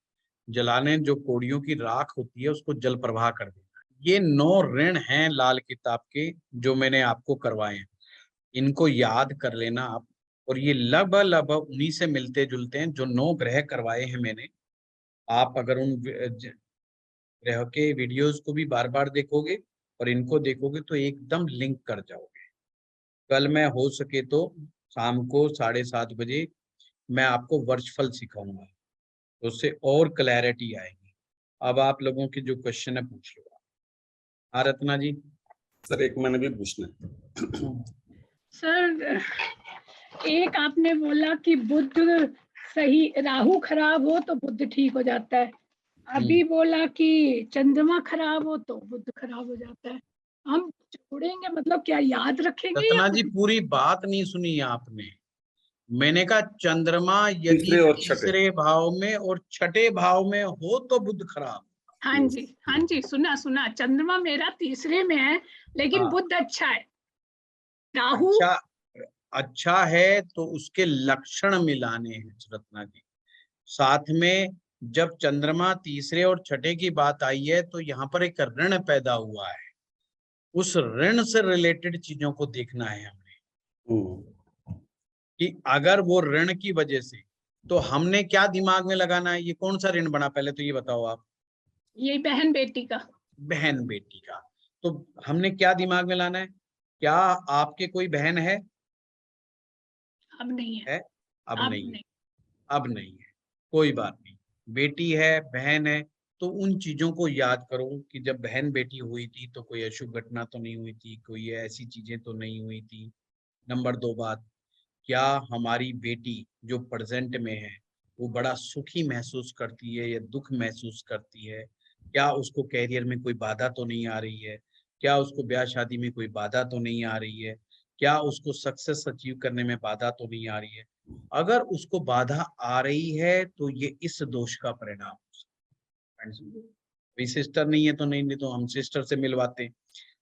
जलाने जो कोड़ियों की राख होती है उसको जल प्रवाह कर देना है। ये 9 ऋण हैं लाल किताब के, जो मैंने आपको करवाए हैं। इनको याद कर लेना आप। और ये लगभग उन्हीं से मिलते जुलते हैं जो 9 ग्रह करवाए हैं मैंने। आप अगर उन ग्रह के वीडियोस को भी बार बार देखोगे और इनको देखोगे तो एकदम लिंक कर जाओगे। कल मैं हो सके तो शाम को 7:30 बजे मैं आपको वर्चफल सिखाऊंगा, तो उससे और क्लैरिटी आएगी। अब आप लोगों के जो क्वेश्चन है पूछ लो। हाँ रत्ना जी। सर एक मैंने भी पूछना है। सर एक आपने बोला कि बुध सही, राहु खराब हो तो बुध ठीक हो जाता है। अभी बोला कि चंद्रमा खराब हो तो बुध खराब हो जाता है। हम छोड़ेंगे मतलब क्या याद रखेंगे या रत्ना जी पूरी बात नहीं सुनी आपने। मैंने कहा चंद्रमा यदि तीसरे और छठे। तीसरे भाव में और छठे भाव में हो तो बुध खराब। हाँ जी सुना सुना। चंद्रमा मेरा तीसरे में है लेकिन हाँ। बुध अच्छा है। राहु अच्छा है तो उसके लक्षण मिलाने हैं रत्ना जी। साथ में जब चंद्रमा तीसरे और छठे की बात आई है तो यहाँ पर एक ऋण पैदा हुआ है। उस ऋण से रिलेटेड चीजों को देखना है हमने, कि अगर वो ऋण की वजह से, तो हमने क्या दिमाग में लगाना है। ये कौन सा ऋण बना पहले तो ये बताओ आप। ये बहन बेटी का। बहन बेटी का। तो हमने क्या दिमाग में लाना है। क्या आपके कोई बहन है? अब नहीं है। अब अब नहीं है। नहीं। अब नहीं है, कोई बात नहीं। बेटी है, बहन है, तो उन चीजों को याद करो कि जब बहन बेटी हुई थी तो कोई अशुभ घटना तो नहीं हुई थी, कोई ऐसी चीजें तो नहीं हुई थी। नंबर 2 बात, क्या हमारी बेटी जो प्रेजेंट में है वो बड़ा सुखी महसूस करती है या दुख महसूस करती है? क्या उसको कैरियर में कोई बाधा तो नहीं आ रही है? क्या उसको ब्याह शादी में कोई बाधा तो नहीं आ रही है? क्या उसको सक्सेस अचीव करने में बाधा तो नहीं आ रही है? अगर उसको बाधा आ रही है तो ये इस दोष का परिणाम हो सकता है। अभी सिस्टर नहीं है तो नहीं तो हम सिस्टर से मिलवाते हैं।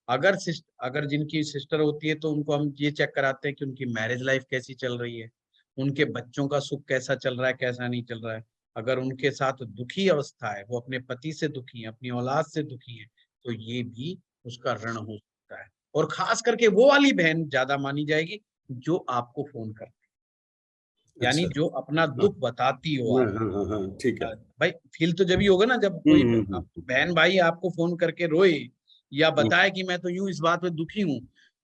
अगर जिनकी सिस्टर होती है तो उनको हम ये चेक कराते हैं कि उनकी मैरिज लाइफ कैसी चल रही है, उनके बच्चों का सुख कैसा चल रहा है, कैसा नहीं चल रहा है। अगर उनके साथ दुखी अवस्था है, वो अपने पति से दुखी है, अपनी औलाद से दुखी है, तो ये भी उसका ऋण हो सकता है। और खास करके वो वाली बहन ज्यादा मानी जाएगी जो आपको फोन करती है, यानी जो अपना दुख बताती हो आप। हाँ ठीक है। भाई फील तो जब ही होगा ना जब कोई हम्म। बहन भाई आपको फोन करके रोए या हम्म। बताए कि मैं तो यूं इस बात पे दुखी हूँ।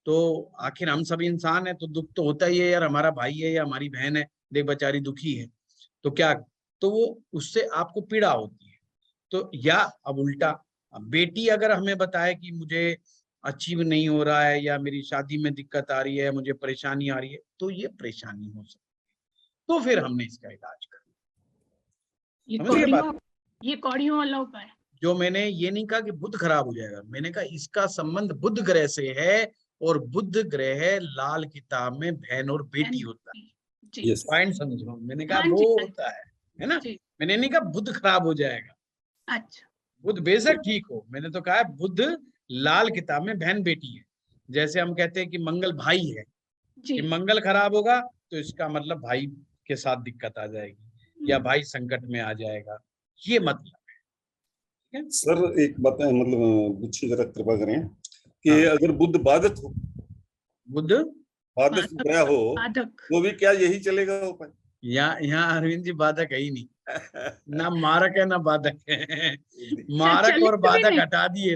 तो आखिर हम सब इंसान है तो दुख तो होता ही है यार, हमारा भाई है या हमारी बहन है, देख बेचारी दुखी है, तो क्या, तो वो उससे आपको पीड़ा होती है। तो या अब उल्टा, अब बेटी अगर हमें बताए कि मुझे अचीव नहीं हो रहा है या मेरी शादी में दिक्कत आ रही है, मुझे परेशानी आ रही है, तो ये परेशानी हो सकती है। तो फिर हमने इसका इलाज करना। समझ गए बात? ये कौड़ियों वाला उपाय। जो मैंने ये नहीं कहा कि बुध खराब हो जाएगा, मैंने कहा इसका संबंध बुध ग्रह से है, और बुध ग्रह लाल किताब में बहन और बेटी होता है। जी पॉइंट समझो, मैंने कहा हाँ वो जी होता है ना। जी। मैंने नहीं कहा बुध खराब हो जाएगा। अच्छा बुध बेशक ठीक हो, मैंने तो कहा है बुध लाल किताब में बहन बेटी है। जैसे हम कहते हैं कि मंगल भाई है, जी। कि मंगल खराब होगा तो इसका मतलब भाई के साथ दिक्कत आ जाएगी या भाई संकट में आ जाएगा, ये मतलब है। सर एक बात है, मतलब कुछ जरा कृपा करें कि हाँ। अगर बुध बाधित हो, बुध बाधित ग्रह हो, बाधक। तो भी क्या यही चलेगा उपाय? यहाँ अरविंद जी बाधक है ही नहीं, ना मारक है ना बाधक है। मारक चलित और भी बाधक नहीं, हटा दिए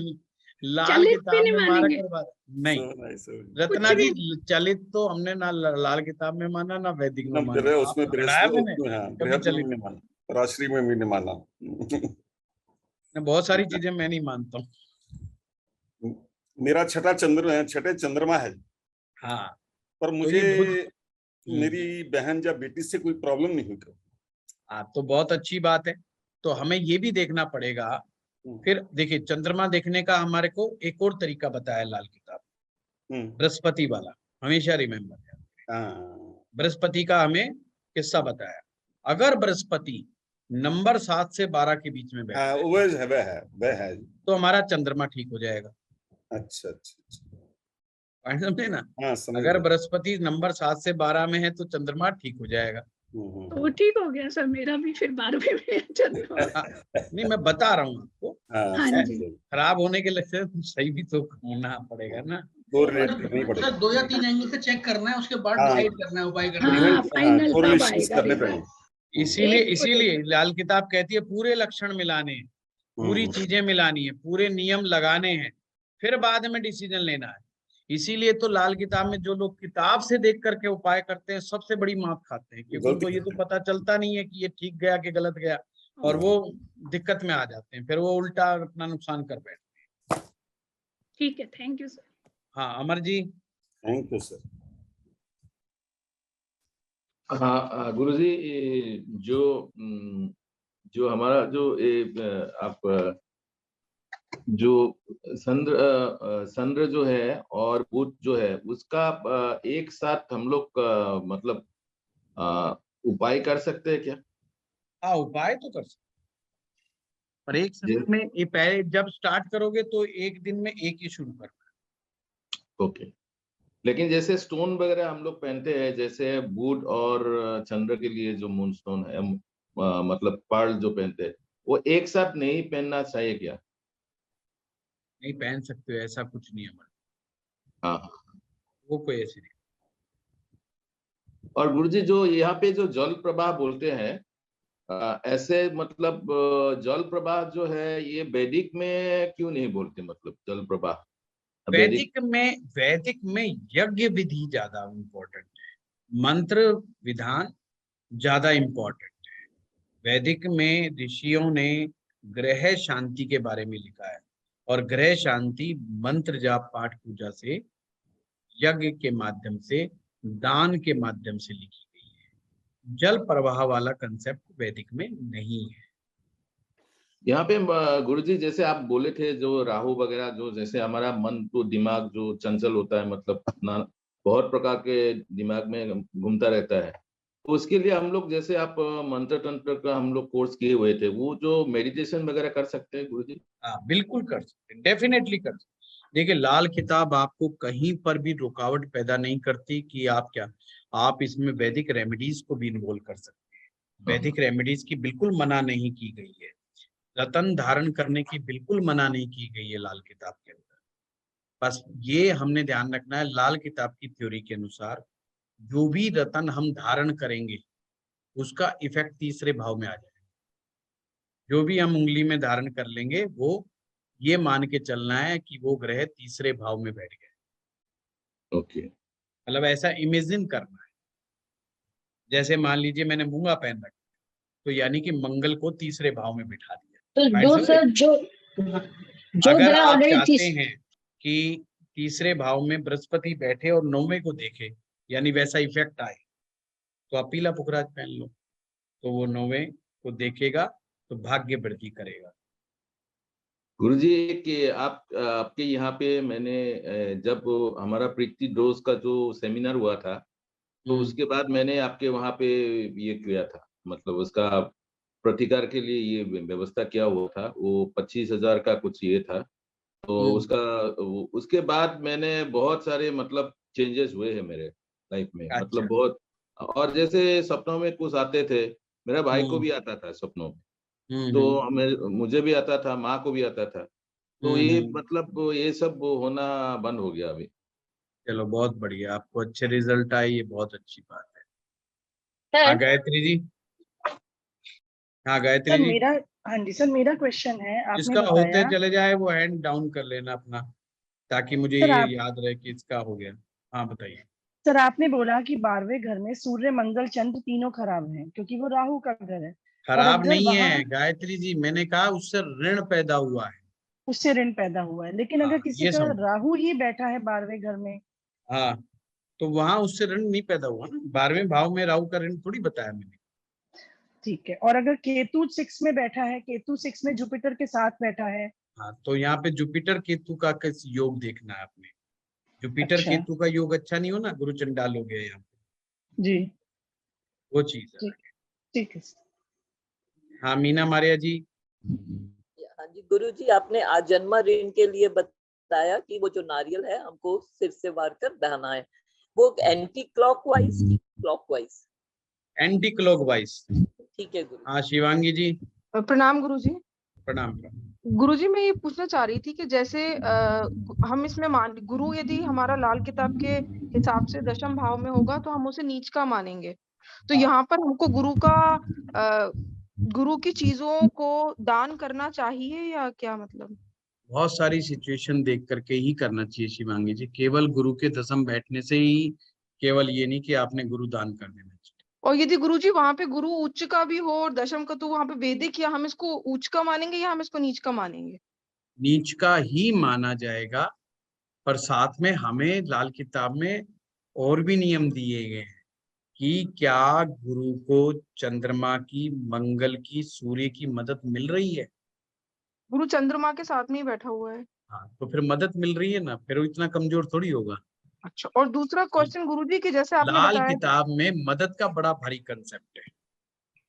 लाल चलित भी किताब नहीं में, मारक मानेंगे। और बाधक नहीं। So nice, so nice. Ratna कुछ जी भी। चलित तो हमने ना लाल किताब में माना ना वैदिक में ना माना, बृहद, आप उसमें पकड़ाया मैंने हाँ, कभी बृहद में चलित। नहीं माना, राशि में भी नहीं माना। बहुत सारी चीजें मैं नहीं मानता हूँ। मेरा छठे चंद्रमा है, हाँ पर तो मुझे ये बुध मेरी बहन या बेटी से कोई प्रॉब्लम नहीं हुई। हाँ तो बहुत अच्छी बात है। तो हमें ये भी देखना पड़ेगा। फिर देखिए चंद्रमा देखने का हमारे को एक और तरीका बताया लाल किताब, बृहस्पति वाला, हमेशा रिमेम्बर। बृहस्पति का हमें किस्सा बताया। अगर बृहस्पति नंबर 7 से 12 के बीच में बैठा है, वह है। तो हमारा चंद्रमा ठीक हो जाएगा। अच्छा अच्छा, समझे ना? हाँ समझ अगर गया। बृहस्पति नंबर 7 से 12 में है तो चंद्रमा ठीक हो जाएगा। तो वो ठीक हो गया सर, मेरा भी फिर 12वें में चंद्रमा। नहीं मैं बता रहा हूँ आपको, हाँ समझ जी। गया। खराब होने के लिए सही भी तो होना पड़ेगा ना। कोरिलेट करनी पड़ेगी। सर 2 या 3 एंगल से चेक करना है, उसके बाद हाँ। डिसाइड करना है उपाय करना है। हाँ, फाइनल तब कोरिलेशंस आएगा करने रिजल्ट। पड़ेंगे। इसीलिए एक को इसीलिए लाल किताब कहती है पूरे लक्षण मिलाने हैं, पूरी चीजें मिलानी है, पूरे नियम लगाने हैं, फिर बाद में डिसीजन लेना है। इसीलिए तो लाल किताब में जो लोग किताब से देख करके उपाय करते हैं सबसे बड़ी मात खाते हैं, क्योंकि उनको ये तो पता चलता नहीं है कि ये ठीक गया कि गलत गया, और वो दिक्कत में आ जाते हैं, फिर वो उल्टा अपना नुकसान कर बैठते हैं। ठीक है, थैंक यू सर। हाँ Amar ji. Thank you sir. हाँ गुरुजी, जो हमारा आप जो चंद्र जो है और बुध जो है उसका एक साथ हम लोग मतलब उपाय कर सकते हैं क्या? हाँ उपाय तो कर सकते, पर एक समय में ये पहले जब स्टार्ट करोगे तो एक दिन में एक ही शुरू करना। ओके, लेकिन जैसे स्टोन वगैरह हम लोग पहनते हैं, जैसे बुध और चंद्र के लिए जो मून स्टोन है, मतलब पर्ल जो पहनते हैं, वो एक साथ नहीं पहनना चाहिए क्या? नहीं पहन सकते हो, ऐसा कुछ नहीं है अमर, हाँ। वो कोई ऐसी नहीं। और गुरुजी जो यहाँ पे जो जल प्रवाह बोलते हैं, ऐसे मतलब जल प्रवाह जो है ये वैदिक में क्यों नहीं बोलते, मतलब जल प्रवाह? वैदिक में यज्ञ विधि ज्यादा इम्पोर्टेंट है, मंत्र विधान ज्यादा इम्पोर्टेंट है। वैदिक में ऋषियों ने ग्रह शांति के बारे में लिखा है, और ग्रह शांति मंत्र जाप पाठ पूजा से, यज्ञ के माध्यम से, दान के माध्यम से लिखी गई है। जल प्रवाह वाला कंसेप्ट वैदिक में नहीं है। यहाँ पे गुरुजी जैसे आप बोले थे, जो राहु वगैरह, जो जैसे हमारा मन तो दिमाग जो चंचल होता है, मतलब अपना बहुत प्रकार के दिमाग में घूमता रहता है, तो उसके लिए हम लोग जैसे आप मंत्र तंत्र का हम लोग कोर्स किए हुए थे, वो जो मेडिटेशन वगैरह कर सकते हैं गुरुजी? हाँ बिल्कुल कर सकते, डेफिनेटली कर सकते। देखिए लाल किताब आपको कहीं पर भी रुकावट पैदा नहीं करती कि आप क्या, आप इसमें वैदिक रेमेडीज को भी इन्वॉल्व कर सकते हैं। वैदिक रेमेडीज की बिल्कुल मना नहीं की गई है, रतन धारण करने की बिल्कुल मना नहीं की गई है लाल किताब के अंदर। बस ये हमने ध्यान रखना है, लाल किताब की थ्योरी के अनुसार जो भी रतन हम धारण करेंगे उसका इफेक्ट तीसरे भाव में आ जाएगा। जो भी हम उंगली में धारण कर लेंगे वो ये मान के चलना है कि वो ग्रह तीसरे भाव में बैठ गए। ओके, मतलब ऐसा इमेजिन करना है। जैसे मान लीजिए मैंने मूंगा पहन रखा, तो यानी कि मंगल को तीसरे भाव में बिठा दिया। तो Right, जो समझे? सर जो अगर ग्रह आप ऑलरेडी चाहते हैं कि तीसरे भाव में बृहस्पति बैठे और 9वें को देखे, यानी वैसा इफेक्ट आए, तो आप पीला पुखराज पहन लो, तो वो 9वें को देखेगा तो भाग्य वृद्धि करेगा। गुरुजी कि आपके यहाँ पे मैंने जब हमारा प्रीति डोज का जो सेमिनार हुआ था, तो उसके बाद मैंने आपके वहाँ पे ये किया था, मतलब उसका प्रतिकार के लिए ये व्यवस्था किया हुआ था, वो 25,000 का कुछ ये था। तो उसके बाद मैंने बहुत सारे मतलब चेंजेस हुए हैं मेरे लाइफ में, अच्छा। मतलब बहुत। और जैसे सपनों में कुछ आते थे, मेरा भाई को हम्म, भी आता था सपनों में, हम्म, तो मुझे भी आता था, माँ को भी आता था। तो ये हम्म। मतलब ये सब होना बंद हो गया अभी। चलो बहुत बढ़िया, आपको अच्छे रिजल्ट आए, ये बहुत अच्छी बात है। हाँ सर गायत्री जी। हाँ गायत्री सर जी। मेरा हाँ जी सर, मेरा क्वेश्चन है, आपने जिसका होते बताया। चले जाए वो हैंड डाउन कर लेना अपना, ताकि मुझे सर ये आप याद रहे कि इसका हो गया। हाँ बताइए। सर आपने बोला कि 12वें घर में सूर्य मंगल चंद्र तीनों खराब हैं क्योंकि वो राहु का घर है। और खराब अगर नहीं वहां है गायत्री जी, मैंने कहा उससे ऋण पैदा हुआ है। उससे ऋण पैदा हुआ है, लेकिन अगर हाँ किसी ये का समझो। राहु ही बैठा है 12वें घर में। हाँ, तो वहां उससे ऋण नहीं पैदा हुआ ना, 12वें भाव में राहु का ऋण थोड़ी बताया मैंने। ठीक है, और अगर केतु 6 में बैठा है, केतु 6 में जुपिटर के साथ बैठा है। हाँ, तो यहाँ पे जुपिटर केतु का किस योग देखना है आपने। जुपिटर अच्छा। केतु का योग अच्छा नहीं हो ना, गुरु चंडाल हो गया यहाँ पे, जी। वो चीज है। ठीक ठीक है सर। हाँ मीना मारिया जी। हाँ जी गुरु जी, आपने आजन्मा ऋण के लिए बताया कि वो जो नारियल है हमको सिर से वार कर बहाना है, वो anti clockwise clockwise? Anti clockwise. ठीक है गुरु। हाँ शिवांगी जी। प्रणाम गुरुजी। प्रणाम प्रणाम। गुरुजी मैं ये पूछना चाह रही थी कि जैसे हम इसमें मान गुरु यदि हमारा लाल किताब के हिसाब से दशम भाव में होगा तो हम उसे नीच का मानेंगे। तो यहाँ पर हमको गुरु की चीजों को दान करना चाहिए या क्या मतलब? बहुत सारी सिचुएशन देख करके ही करना चाहिए शिवांगी जी, केवल गुरु के दशम बैठने से ही केवल ये नहीं कि आपने गुरु दान कर देना चाहिए। और यदि गुरुजी वहां पे गुरु उच्च का भी हो और दशम का, तो वहां पे वैदिक, या हम इसको उच्च का मानेंगे या हम इसको नीच का मानेंगे? नीच का ही माना जाएगा, पर साथ में हमें लाल किताब में और भी नियम दिए गए हैं कि क्या गुरु को चंद्रमा की, मंगल की, सूर्य की मदद मिल रही है। गुरु चंद्रमा के साथ में ही बैठा हुआ है। हाँ तो फिर मदद मिल रही है ना, फिर वो इतना कमजोर थोड़ी होगा। अच्छा, और दूसरा क्वेश्चन गुरुजी की जैसे आपने लाल बताया। किताब में मदद का बड़ा भारी कंसेप्ट है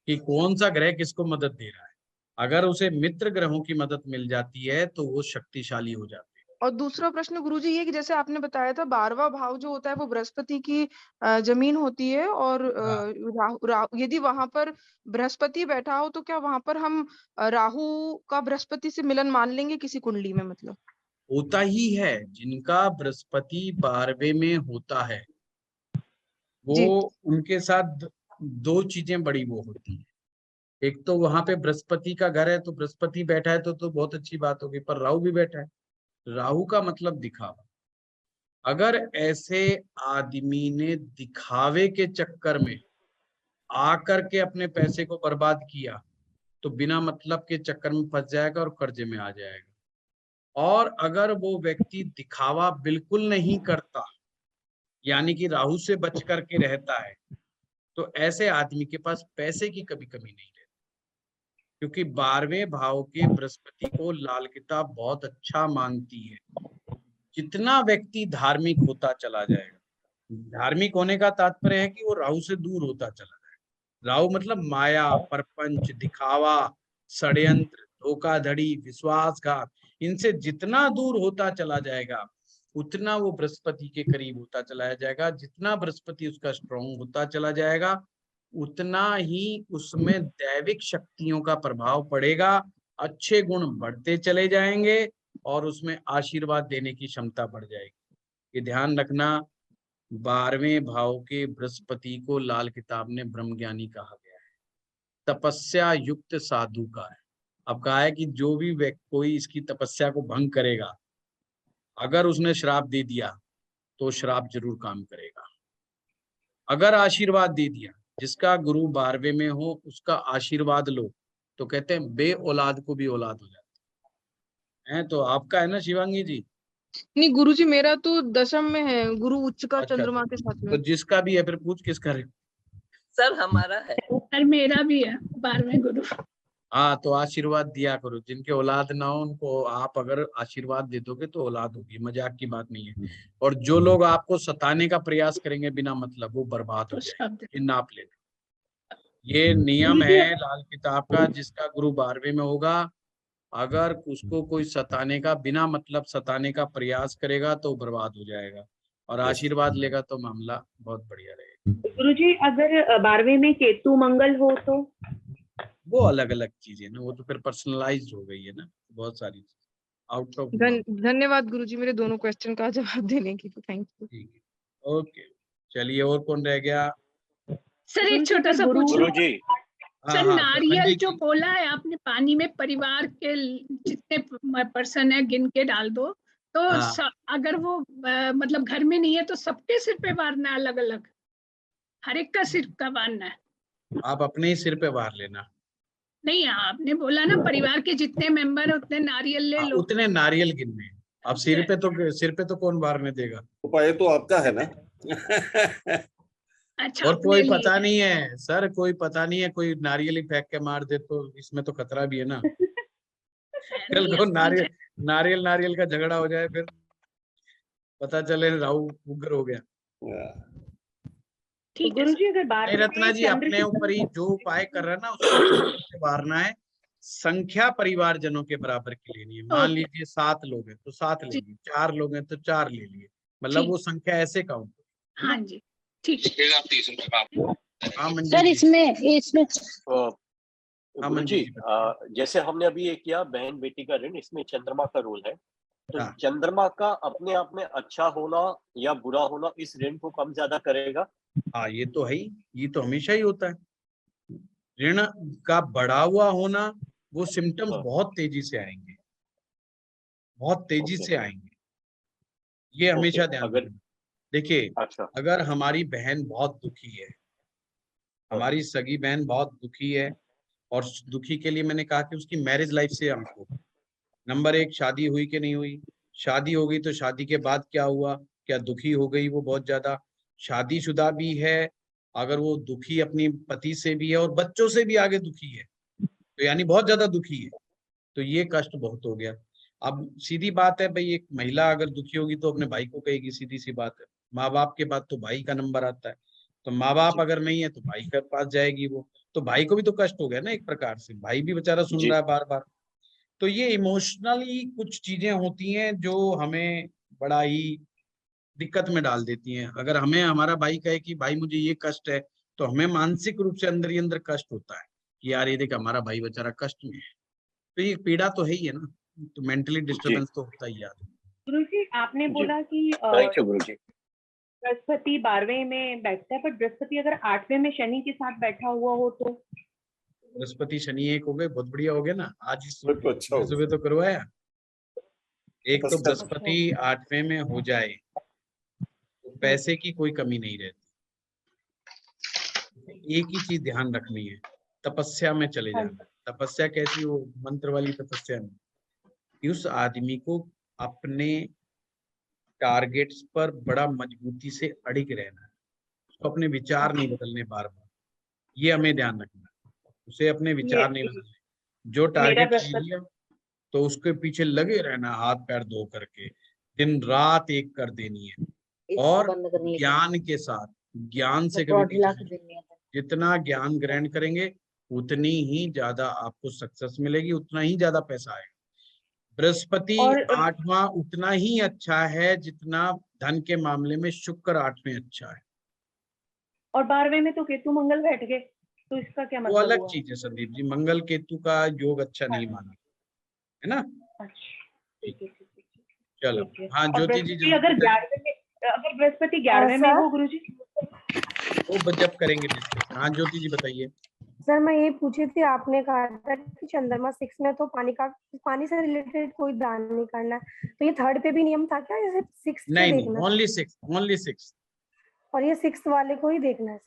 कि कौन सा ग्रह किसको मदद दे रहा है। अगर उसे मित्र ग्रहों की मदद मिल जाती है तो वो शक्तिशाली हो जाते हैं। और दूसरा प्रश्न गुरुजी ये कि जैसे आपने बताया था 12वां भाव जो होता है वो बृहस्पति की जमीन होती है, और हाँ, यदि वहां पर बृहस्पति बैठा हो तो क्या वहां पर हम राहु का बृहस्पति से मिलन मान लेंगे किसी कुंडली में मतलब? होता ही है, जिनका बृहस्पति 12वें में होता है वो जी। उनके साथ दो चीजें बड़ी वो होती है। एक तो वहां पे बृहस्पति का घर है, तो बृहस्पति बैठा है तो बहुत अच्छी बात होगी, पर राहु भी बैठा है। राहु का मतलब दिखावा। अगर ऐसे आदमी ने दिखावे के चक्कर में आकर के अपने पैसे को बर्बाद किया तो बिना मतलब के चक्कर में फंस जाएगा और कर्जे में आ जाएगा। और अगर वो व्यक्ति दिखावा बिल्कुल नहीं करता, यानी कि राहु से बच करके रहता है, तो ऐसे आदमी के पास पैसे की कभी कमी नहीं रहती, क्योंकि 12वें भाव के बृहस्पति को लाल किताब बहुत अच्छा मानती है। जितना व्यक्ति धार्मिक होता चला जाएगा, धार्मिक होने का तात्पर्य है कि वो राहु से दूर होता चला जाएगा। राहु मतलब माया, परपंच, दिखावा, षड्यंत्र, धोखाधड़ी, विश्वासघात, इनसे जितना दूर होता चला जाएगा उतना वो बृहस्पति के करीब होता चला जाएगा। जितना बृहस्पति उसका स्ट्रॉन्ग होता चला जाएगा उतना ही उसमें दैविक शक्तियों का प्रभाव पड़ेगा, अच्छे गुण बढ़ते चले जाएंगे और उसमें आशीर्वाद देने की क्षमता बढ़ जाएगी। ये ध्यान रखना, 12वें भाव के बृहस्पति को लाल किताब ने ब्रह्मज्ञानी कहा गया है, तपस्या युक्त साधु का है। अब कहा है कि जो भी कोई इसकी तपस्या को भंग करेगा, अगर उसने श्राप दे दिया तो श्राप जरूर काम करेगा। अगर आशीर्वाद दे दिया, जिसका गुरु 12वें में हो उसका आशीर्वाद लो, तो कहते हैं बे औलाद को भी औलाद हो जाती है। तो आपका है ना शिवांगी जी? नहीं गुरुजी, मेरा तो दशम में है, गुरु उच्च का अच्छा, चंद्रमा के साथ तो में। जिसका भी है फिर पूछ किसका है? सर हमारा है। सर मेरा भी है 12वें गुरु। हाँ, तो आशीर्वाद दिया करो, जिनके औलाद ना हो उनको आप अगर आशीर्वाद दे दोगे तो औलाद होगी, मजाक की बात नहीं है। और जो लोग आपको सताने का प्रयास करेंगे बिना मतलब, वो बर्बाद हो तो जाएंगे, शब्द ये नाप लेना। ये नियम है लाल किताब का, जिसका गुरु 12वें में होगा, अगर उसको कोई सताने का, बिना मतलब सताने का प्रयास करेगा तो बर्बाद हो जाएगा, और आशीर्वाद लेगा तो मामला बहुत बढ़िया रहेगा। गुरुजी अगर 12वें में केतु मंगल हो तो? वो अलग अलग चीजें ना, वो तो फिर पर्सनलाइज हो गई है ना, बहुत सारी चीज आउट ऑफ। धन्यवाद गुरुजी मेरे दोनों क्वेश्चन का जवाब देने के लिए, थैंक यू। ठीक है, ओके, चलिए और कौन रह गया? सर एक छोटा सा पूछ लूं? गुरुजी हाँ सर हाँ, नारियल संजय जो जी। बोला है आपने, पानी में परिवार के जितने पर्सन है गिन के डाल दो, तो हाँ। अगर वो मतलब घर में नहीं है तो सबके सिर पे वारना है अलग अलग, हर एक का सिर का वारना है? आप अपने ही सिर पे वार लेना। नहीं, आपने बोला ना परिवार के जितने मेंबर है उतने नारियल ले लो। उतने नारियल गिनने। अब सिर पे तो कौन वारने देगा? उपाय तो आपका है ना। अच्छा, और अपने कोई लिए पता नहीं है सर, कोई पता नहीं है, कोई नारियल ही फेंक के मार दे तो इसमें तो खतरा भी है ना। कल नहीं, को अपनी नारियल का झगड़ा हो जाए, फिर पता चले राहु उग्र हो गया। ठीक है गुरुजी अगर नहीं 12वें रत्ना में जी, चंद्र अपने की ऊपर ही जो उपाय कर रहा है ना, उसको अपने ऊपर से वारना है। संख्या परिवारजनों के बराबर की लेनी है। मान ओके लीजिए 7 लोग हैं तो 7 ले जी, लिए, 4 लोग हैं तो 4 ले लिए, मतलब वो ठीक, संख्या ऐसे काउंट है हाँ ना। जी, ठीक है। हाँ मंजीत सर जी। इसमें हाँ गुरुजी मंजीत जी बताइए। जैसे हमने अभी ये किया बहन बेटी का ऋण, इसमें चंद्रमा का रोल है, तो हाँ चंद्रमा का अपने आप में अच्छा होना या बुरा होना इस ऋण को कम ज्यादा करेगा? हाँ, ये तो है ही, ये तो हमेशा ही होता है। ऋण का बढ़ा हुआ होना, वो सिम्टम्स हाँ, बहुत तेजी से आएंगे, बहुत तेजी ओके से आएंगे, ये ओके। हमेशा ध्यान अगर रखना। देखिए, अच्छा, अगर हमारी बहन बहुत दुखी है, हाँ, हमारी सगी बहन बहुत दुखी है, और दुखी के लिए मैंने कहा कि उसकी मैरिज लाइफ से हमको, नंबर 1 शादी हुई कि नहीं हुई, शादी हो गई तो शादी के बाद क्या हुआ, क्या दुखी हो गई वो बहुत ज्यादा, शादीशुदा भी है, अगर वो दुखी अपनी पति से भी है और बच्चों से भी आगे दुखी है, तो यानी बहुत ज्यादा दुखी है, तो ये कष्ट बहुत हो गया। अब सीधी बात है भाई, एक महिला अगर दुखी होगी तो अपने भाई को कहेगी, सीधी सी बात है। माँ बाप के बाद तो भाई का नंबर आता है, तो माँ बाप जी अगर नहीं है तो भाई के पास जाएगी वो, तो भाई को भी तो कष्ट हो गया ना एक प्रकार से, भाई भी बेचारा सुन जी रहा है बार बार। तो ये इमोशनली कुछ चीजें होती हैं जो हमें बड़ा ही दिक्कत में डाल देती हैं। अगर हमें हमारा भाई कहे कि भाई मुझे ये कष्ट है, तो हमें मानसिक रूप से अंदर ही अंदर कष्ट होता है कि यार ये देख हमारा भाई बेचारा कष्ट में है, तो ये पीड़ा तो है ही है ना, तो मेंटली जी डिस्टरबेंस तो होता ही है आदमी। गुरुजी आपने जी, बोला कि थैंक यू गुरुजी। बृहस्पति 12वें में बैठता है, पर बृहस्पति अगर 8वें में शनि के साथ बैठा हुआ हो तो? बृहस्पति शनि एक हो गए, बहुत बढ़िया हो गया ना, आज ही फिर तो अच्छा सुबह होगा। सुबह तो करवाया। एक तो अच्छा, बृहस्पति 8वें में हो जाए तो पैसे की कोई कमी नहीं रहती। एक ही चीज ध्यान रखनी है, तपस्या में चले जाना। तपस्या कैसी, वो मंत्र वाली तपस्या नहीं, कि उस आदमी को अपने टारगेट्स पर बड़ा मजबूती से अड़िग रहना है, उसको अपने विचार नहीं बदलने बार बार, ये हमें ध्यान रखना है, उसे अपने विचार नहीं बदलने। जो मेरा टारगेट ले बृहस्पति लिया तो उसके पीछे लगे रहना, हाथ पैर धो करके, दिन रात एक कर देनी है, और ज्ञान के साथ, ज्ञान से कभी पीछे नहीं। जितना ज्ञान ग्रहण करेंगे उतनी ही ज्यादा आपको सक्सेस मिलेगी, उतना ही ज्यादा पैसा आएगा। बृहस्पति और 8वां उतना ही अच्छा है जितना धन के मामले में शुक्र 8वें अच्छा है। और 12वें में तो केतु मंगल बैठ गए, तो इसका क्या वो मतलब अलग हुआ? चीज है संदीप जी, मंगल केतु का योग अच्छा नहीं माना है ना। अच्छा, ठीक है ठीक है चलो, ठीक है। हाँ और ज्योति जी बृहस्पति जल्दी अगर बताइए। 11वें में, अगर बृहस्पति 11वें में हो गुरुजी? वो जब करेंगे डिस्कस। हाँ ज्योति जी बताइए। सर मैं ये पूछी थी, आपने कहा था कि चंद्रमा 6 में तो पानी से रिलेटेड कोई दान नहीं करना, तो ये 3rd पे भी नियम था क्या, जैसे 6th पे नहीं नहीं, देखना? Only 6, only 6। और ये 6th वाले को ही देखना है?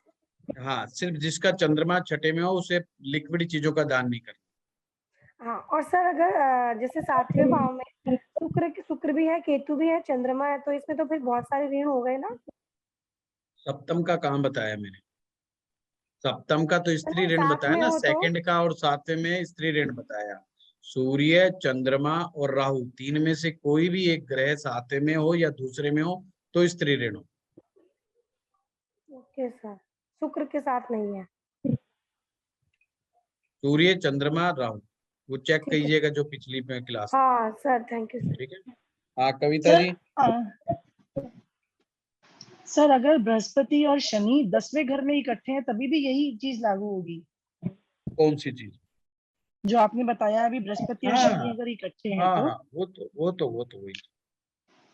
हाँ, सिर्फ जिसका चंद्रमा छठे में हो उसे लिक्विड चीजों का दान नहीं करना। हाँ, और सर अगर जैसे 7वें भाव में शुक्र भी है, केतु भी है, चंद्रमा है, तो इसमें तो फिर बहुत सारे ऋण हो गए ना। सप्तम का कहाँ बताया मैंने? सप्तम का तो स्त्री नहीं, ऋण 7 बताया में ना, हो तो? सेकंड का और 7वें में स्त्री ऋण बताया। सूर्य, चंद्रमा और राहु, 3 में से कोई भी एक ग्रह 7वें में हो या दूसरे में हो तो स्त्री ऋण हो। ओके सर, शुक्र के साथ नहीं है? सूर्य, चंद्रमा, राहु, वो चेक कीजिएगा जो पिछली में क्लास। हाँ सर, थैंक यू सर। ठीक है। हाँ कविता जी। सर अगर बृहस्पति और शनि 10वें घर में इकट्ठे हैं तभी भी यही चीज लागू होगी? कौन सी चीज? जो आपने बताया अभी, बृहस्पति और हाँ शनि अगर इकट्ठे हैं हाँ तो। हाँ, वो तो वही।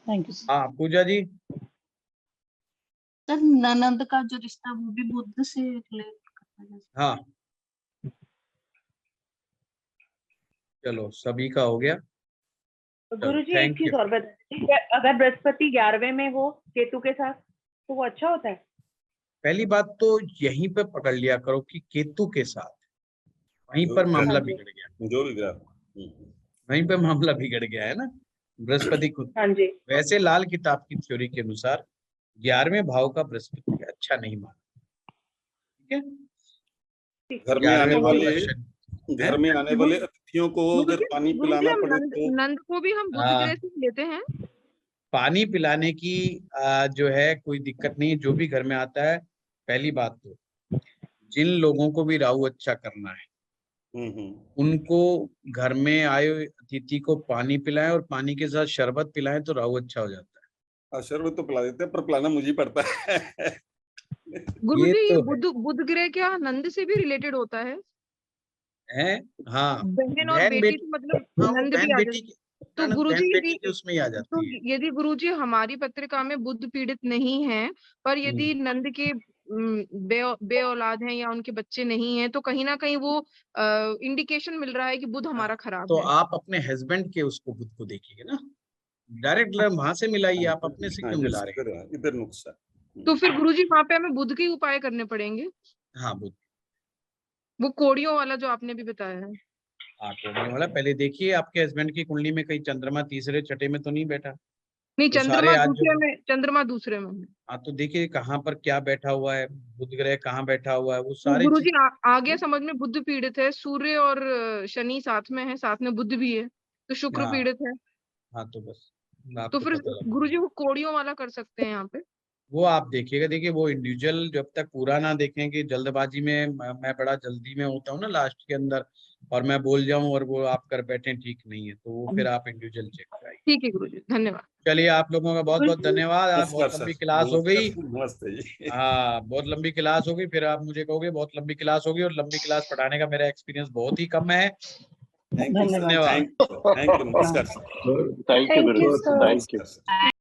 Thank you sir. हाँ पूजा जी। सर ननद का जो रिश्ता वो भी बुध से रिलेट करता है। हाँ चलो सभी का हो गया। गुरुजी एक थैंक चीज यू। और बताइए, अगर बृहस्पति 11वें में हो केतु के साथ तो वो अच्छा होता है? पहली बात तो यहीं पे पकड़ लिया करो कि केतु के साथ, वहीं पर मामला बिगड़ गया, जो भी ग्रह वहीं पे मामला बिगड़ गया है ना। बृहस्पति खुद, हाँ जी। वैसे लाल किताब की थ्योरी के अनुसार 11वें भाव का बृहस्पति अच्छा नहीं माना। ठीक है। घर में आने वाले अतिथियों को अगर गुरुजी, पानी गुरुजी पिलाना हम पड़े नंद तो नंद को भी हम बुध ग्रह से लेते हैं। पानी पिलाने की जो है कोई दिक्कत नहीं, जो भी घर में आता है। पहली बात तो जिन लोगों को भी राहु अच्छा करना है उनको घर में आए अतिथि को पानी पिलाएं और पानी के साथ शरबत पिलाएं तो राहु अच्छा हो जाता है। शरबत तो पिला देते हैं पर पिलाना मुझे ही पड़ता है। गुरुजी ये ये तो बुध ग्रह क्या नंद से भी रिलेटेड होता है? है। हाँ बहन और बहन बेटी तो मतलब हाँ वो नंद भी बहन आ बेटी जाती। तो बहन गुरुजी बेटी यदि की उसमें ही आ तो जाती है। यदि गुरुजी हमारी पत्रिका में बुध पीड़ित नहीं है, पर यदि नंद के बे औलाद हैं या उनके बच्चे नहीं हैं, तो कहीं ना कहीं वो इंडिकेशन मिल रहा है कि बुध हमारा खराब तो है। आप अपने हस्बैंड के उसको बुध को देखिए ना, डायरेक्ट वहां से मिलाइए, आप अपने से क्यों मिला रहे हैं? इधर नुक्सा। तो फिर गुरुजी वहां पे हमें बुध के उपाय करने पड़ेंगे। हाँ बुध, वो कोड़ियों वाला जो आपने भी बताया है। हाँ कोड़ियों वाला। पहले देखिए आपके हस्बैंड की कुंडली में कहीं चंद्रमा तीसरे छठे में तो नहीं बैठा? नहीं, तो सारे आज जो चंद्रमा दूसरे में है। हाँ तो देखिए कहाँ पर क्या बैठा हुआ है, बुध ग्रह कहाँ बैठा हुआ है, वो तो सारी गुरुजी चीज। आ गया समझ में, बुध पीड़ित है, सूर्य और शनि साथ में है, साथ में बुध भी है, तो शुक्र हाँ पीड़ित है। हाँ तो बस तो आपको फिर पता लगा। गुरुजी वो कोड़ियों वाला कर सकते हैं यहाँ पे। वो आप देखिएगा, देखिए वो इंडिविजुअल जब तक पूरा ना देखेंगे, जल्दबाजी में मैं बड़ा जल्दी में होता हूँ ना लास्ट के अंदर, और मैं बोल जाऊं और वो आप कर बैठे, ठीक नहीं है। तो वो फिर आप इंडिविजुअल चेक कराइए। ठीक है गुरुजी, धन्यवाद। चलिए आप लोगों का बहुत बहुत धन्यवाद। आज बहुत लंबी क्लास हो गई। नमस्ते जी। हाँ बहुत लंबी क्लास हो गई, फिर आप मुझे कहोगे बहुत लंबी क्लास होगी, और लंबी क्लास पढ़ाने का मेरा एक्सपीरियंस बहुत ही कम है। थैंक यू, धन्यवाद। नमस्कार। Thank you Guru, thank you.